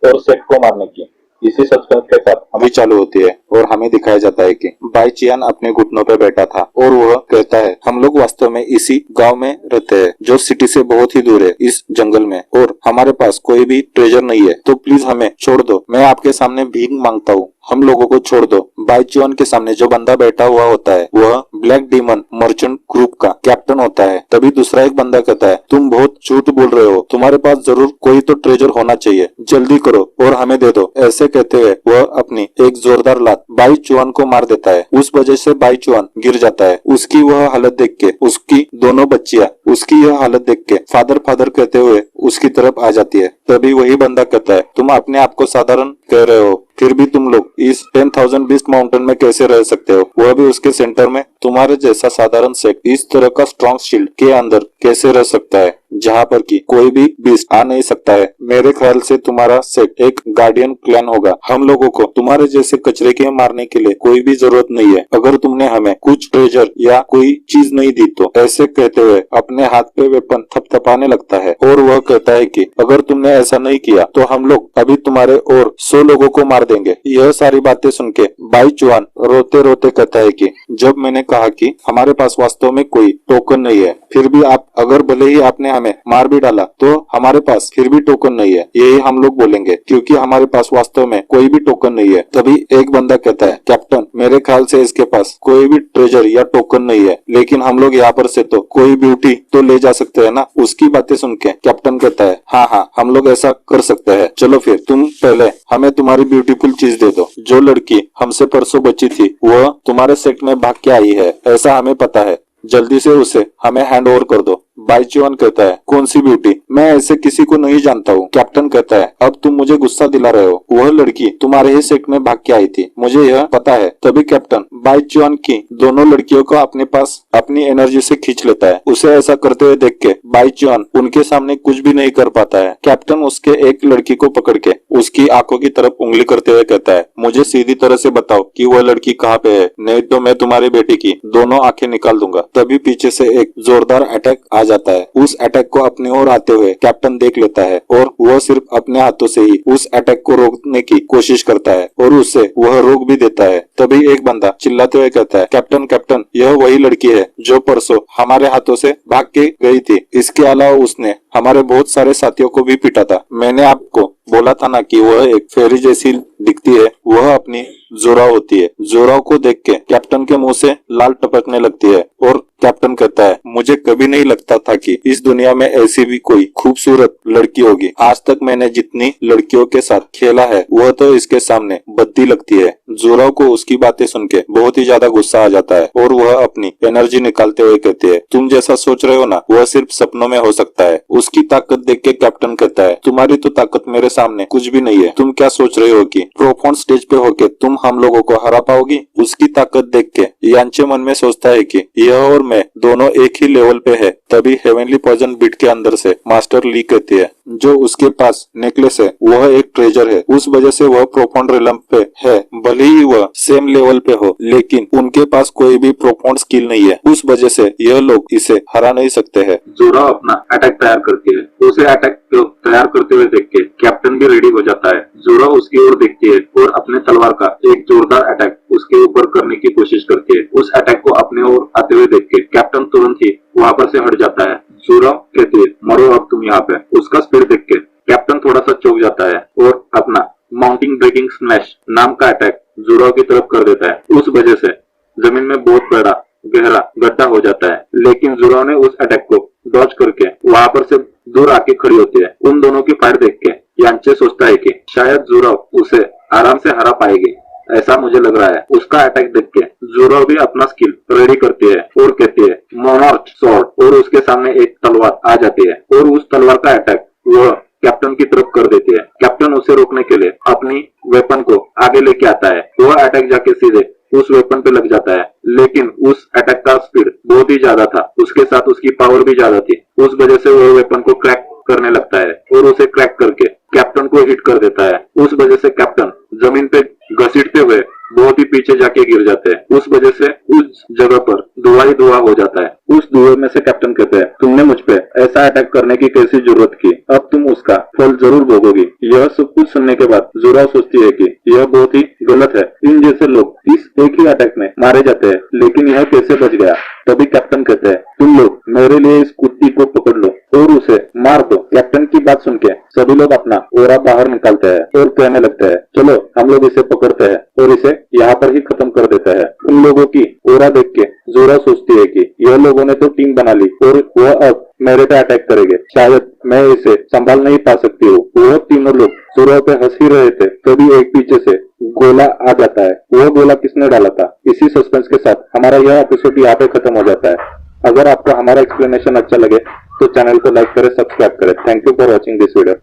और सेट को मारने की? इसी सस्पेंस के साथ अभी चालू होती है और हमें दिखाया जाता है कि बाईचियान अपने घुटनों पे बैठा था और वह कहता है, हम लोग वास्तव में इसी गांव में रहते हैं जो सिटी से बहुत ही दूर है, इस जंगल में, और हमारे पास कोई भी ट्रेजर नहीं है, तो प्लीज हमें छोड़ दो। मैं आपके सामने भीख मांगता हूँ, हम लोगों को छोड़ दो। बाईचियान के सामने जो बंदा बैठा हुआ होता है वह ब्लैक डीमन मर्चेंट ग्रुप का कैप्टन होता है। तभी दूसरा एक बंदा कहता है, तुम बहुत झूठ बोल रहे हो, तुम्हारे पास जरूर कोई तो ट्रेजर होना चाहिए, जल्दी करो और हमें दे दो। ऐसे कहते हुए वह अपनी एक जोरदार लात बाईचुआन को मार देता है। उस वजह से बाईचुआन गिर जाता है। उसकी वह हालत देख के उसकी दोनों बच्चियां उसकी यह हालत देख के फादर फादर कहते हुए उसकी तरफ आ जाती है। तभी वही बंदा कहता है, तुम अपने आप को साधारण कह रहे हो, फिर भी तुम लोग इस 10,000 बीस्ट माउंटेन में कैसे रह सकते हो, वह भी उसके सेंटर में? तुम्हारे जैसा साधारण सेट इस तरह का स्ट्रॉन्ग शील्ड के अंदर कैसे रह सकता है? जहाँ पर कि कोई भी बीस्ट आ नहीं सकता है। मेरे ख्याल से तुम्हारा सेट एक गार्डियन क्लैन होगा। हम लोगों को तुम्हारे जैसे कचरे के मारने के लिए कोई भी जरूरत नहीं है। अगर तुमने हमें कुछ ट्रेजर या कोई चीज नहीं दी तो, ऐसे कहते हुए अपने हाथ पे वेपन थपथपाने लगता है और वह कहता है कि अगर तुमने ऐसा नहीं किया तो हम लोग अभी तुम्हारे और 100 लोगों को मार देंगे। यह सारी बातें सुन के बाई चुआन रोते रोते कहता है कि जब मैंने कहा कि हमारे पास वास्तव में कोई टोकन नहीं है, फिर भी आप अगर भले ही आपने हमें मार भी डाला तो हमारे पास फिर भी टोकन नहीं है, यही हम लोग बोलेंगे क्योंकि हमारे पास वास्तव में कोई भी टोकन नहीं है। तभी एक बंदा कहता है, कैप्टन मेरे ख्याल से इसके पास कोई भी ट्रेजर या टोकन नहीं है, लेकिन हम लोग यहाँ पर से तो कोई ब्यूटी तो ले जा सकते हैं ना। उसकी बातें सुन के कैप्टन कहता है, हाँ हम लोग ऐसा कर सकते हैं। चलो फिर तुम पहले हमें तुम्हारी ब्यूटीफुल चीज दे दो। जो लड़की हमसे परसों बची थी वह तुम्हारे सेट में भाग के आई है, ऐसा हमें पता है। जल्दी से उसे हमें हैंड ओवर कर दो। बाईचुआन कहता है, कौन सी ब्यूटी? मैं ऐसे किसी को नहीं जानता हूँ। कैप्टन कहता है, अब तुम मुझे गुस्सा दिला रहे हो। वह लड़की तुम्हारे ही सेट में भाग के आई थी, मुझे यह पता है। तभी कैप्टन बाईचुआन की दोनों लड़कियों को अपने पास अपनी एनर्जी से खींच लेता है। उसे ऐसा करते हुए देख के बाईचुआन उनके सामने कुछ भी नहीं कर पाता है। कैप्टन उसके एक लड़की को पकड़ के उसकी आंखों की तरफ उंगली करते हुए कहता है, मुझे सीधी तरह से बताओ कि वह लड़की कहाँ पे है, नहीं तो मैं तुम्हारी बेटी की दोनों आंखें निकाल दूंगा। तभी पीछे से एक जोरदार अटैक आ जाता है। उस अटैक को अपने ओर आते हुए कैप्टन देख लेता है और वह सिर्फ अपने हाथों से ही उस अटैक को रोकने की कोशिश करता है और उससे वह रोक भी देता है। तभी एक बंदा चिल्लाते हुए कहता है, कैप्टन यह वही लड़की है जो परसों हमारे हाथों से भाग के गई थी। इसके अलावा उसने हमारे बहुत सारे साथियों को भी पीटा था। मैंने आपको बोला था ना कि वह एक फेरी जैसी दिखती है, वह अपनी जोरा होती है। जोरा को देख के कैप्टन के मुंह से लाल टपकने लगती है और कैप्टन कहता है, मुझे कभी नहीं लगता था कि इस दुनिया में ऐसी भी कोई खूबसूरत लड़की होगी। आज तक मैंने जितनी लड़कियों के साथ खेला है वह तो इसके सामने बद्दी लगती है। जोरा को उसकी बातें सुन के बहुत ही ज्यादा गुस्सा आ जाता है और वह अपनी एनर्जी निकालते हुए कहती है, तुम जैसा सोच रहे हो ना वह सिर्फ सपनों में हो सकता है। उसकी ताकत देख के कैप्टन कहता है, तुम्हारी तो ताकत मेरे सामने कुछ भी नहीं है। तुम क्या सोच रहे हो कि प्रोफॉन स्टेज पे होके तुम हम लोगों को हरा पाओगी? उसकी ताकत देख के यांचे मन में सोचता है कि यह और मैं दोनों एक ही लेवल पे है। तभी हेवनली पॉइजन बीट के अंदर से मास्टर ली कहती है, जो उसके पास नेकलेस है वह एक ट्रेजर है, उस वजह से वह प्रोफॉन्ड रिलम पे है। भले ही वह सेम लेवल पे हो लेकिन उनके पास कोई भी प्रोफॉन्ड स्किल नहीं है, उस वजह से यह लोग इसे हरा नहीं सकते हैं। जोरा अपना अटैक तैयार करती है। उसे अटैक को तैयार करते हुए देख के कैप्टन भी रेडी हो जाता है। जोरा उसकी ओर देखती है और अपने तलवार का एक जोरदार अटैक उसके ऊपर करने की कोशिश करती है। उस अटैक को अपने ओर आते हुए देख के कैप्टन तुरंत ही वहाँ पर से हट जाता है। जोरा कहती है, मरो अब तुम यहाँ पे। उसका स्पीड देख के कैप्टन थोड़ा सा चौंक जाता है और अपना माउंटिंग ब्रेकिंग स्मैश नाम का अटैक जोरा की तरफ कर देता है। उस वजह से जमीन में बहुत बड़ा गहरा गड्ढा हो जाता है, लेकिन जोरा ने उस अटैक को डॉज करके वहां पर से दूर आके खड़ी होती है। उन दोनों की फायर देख के यांचे सोचता है कि शायद जोरा उसे आराम से हरा पाएगी, ऐसा मुझे लग रहा है। उसका अटैक देख के जोरा भी अपना स्किल रेडी करती है और कहती है, मोनार्क स्वॉर्ड, और उसके सामने एक तलवार आ जाती है और उस तलवार का अटैक वह कैप्टन की तरफ कर देती है। कैप्टन उसे रोकने के लिए अपनी वेपन को आगे लेके आता है। वह अटैक जाके सीधे उस वेपन पे लग जाता है, लेकिन उस अटैक का स्पीड बहुत ही ज्यादा था, उसके साथ उसकी पावर भी ज्यादा थी। उस वजह से वह वेपन को क्रैक करने लगता है और उसे क्रैक करके कैप्टन को हिट कर देता है। उस वजह से कैप्टन जमीन पे घसीटते हुए बहुत ही पीछे जाके गिर जाते हैं। उस वजह से उस जगह पर धुआं ही धुआं हो जाता है। उस धुएं में से कैप्टन कहते हैं, तुमने मुझ पे ऐसा अटैक करने की कैसी जरूरत की, अब तुम उसका फल जरूर भोगोगी। यह सब कुछ सुनने के बाद जोरा सोचती है कि यह बहुत ही गलत है। इन जैसे लोग इस एक ही अटैक में मारे जाते हैं, लेकिन यह कैसे बच गया? तभी कैप्टन कहते हैं, तुम लोग मेरे लिए इस कुत्ती को पकड़ लो और उसे मार दो। कैप्टन की बात सुन के सभी लोग अपना ओरा बाहर निकालते हैं और कहने लगते हैं, चलो हम लोग इसे पकड़ते हैं और इसे यहाँ पर ही खत्म कर देते हैं। उन लोगों की ओरा देख के जोरा सोचती है कि यह लोगों ने तो टीम बना ली और वह अब मेरे पे अटैक करेंगे, शायद मैं इसे संभाल नहीं पा सकती हूँ। वह तीनों लोग जोरा पे हंस ही रहे थे, तभी एक पीछे से गोला आ जाता है। वह गोला किसने डाला था? इसी सस्पेंस के साथ हमारा यह एपिसोड यहाँ पे खत्म हो जाता है। अगर आपको हमारा एक्सप्लेनेशन अच्छा लगे तो चैनल को लाइक करें, सब्सक्राइब करें। Thank you for watching this video.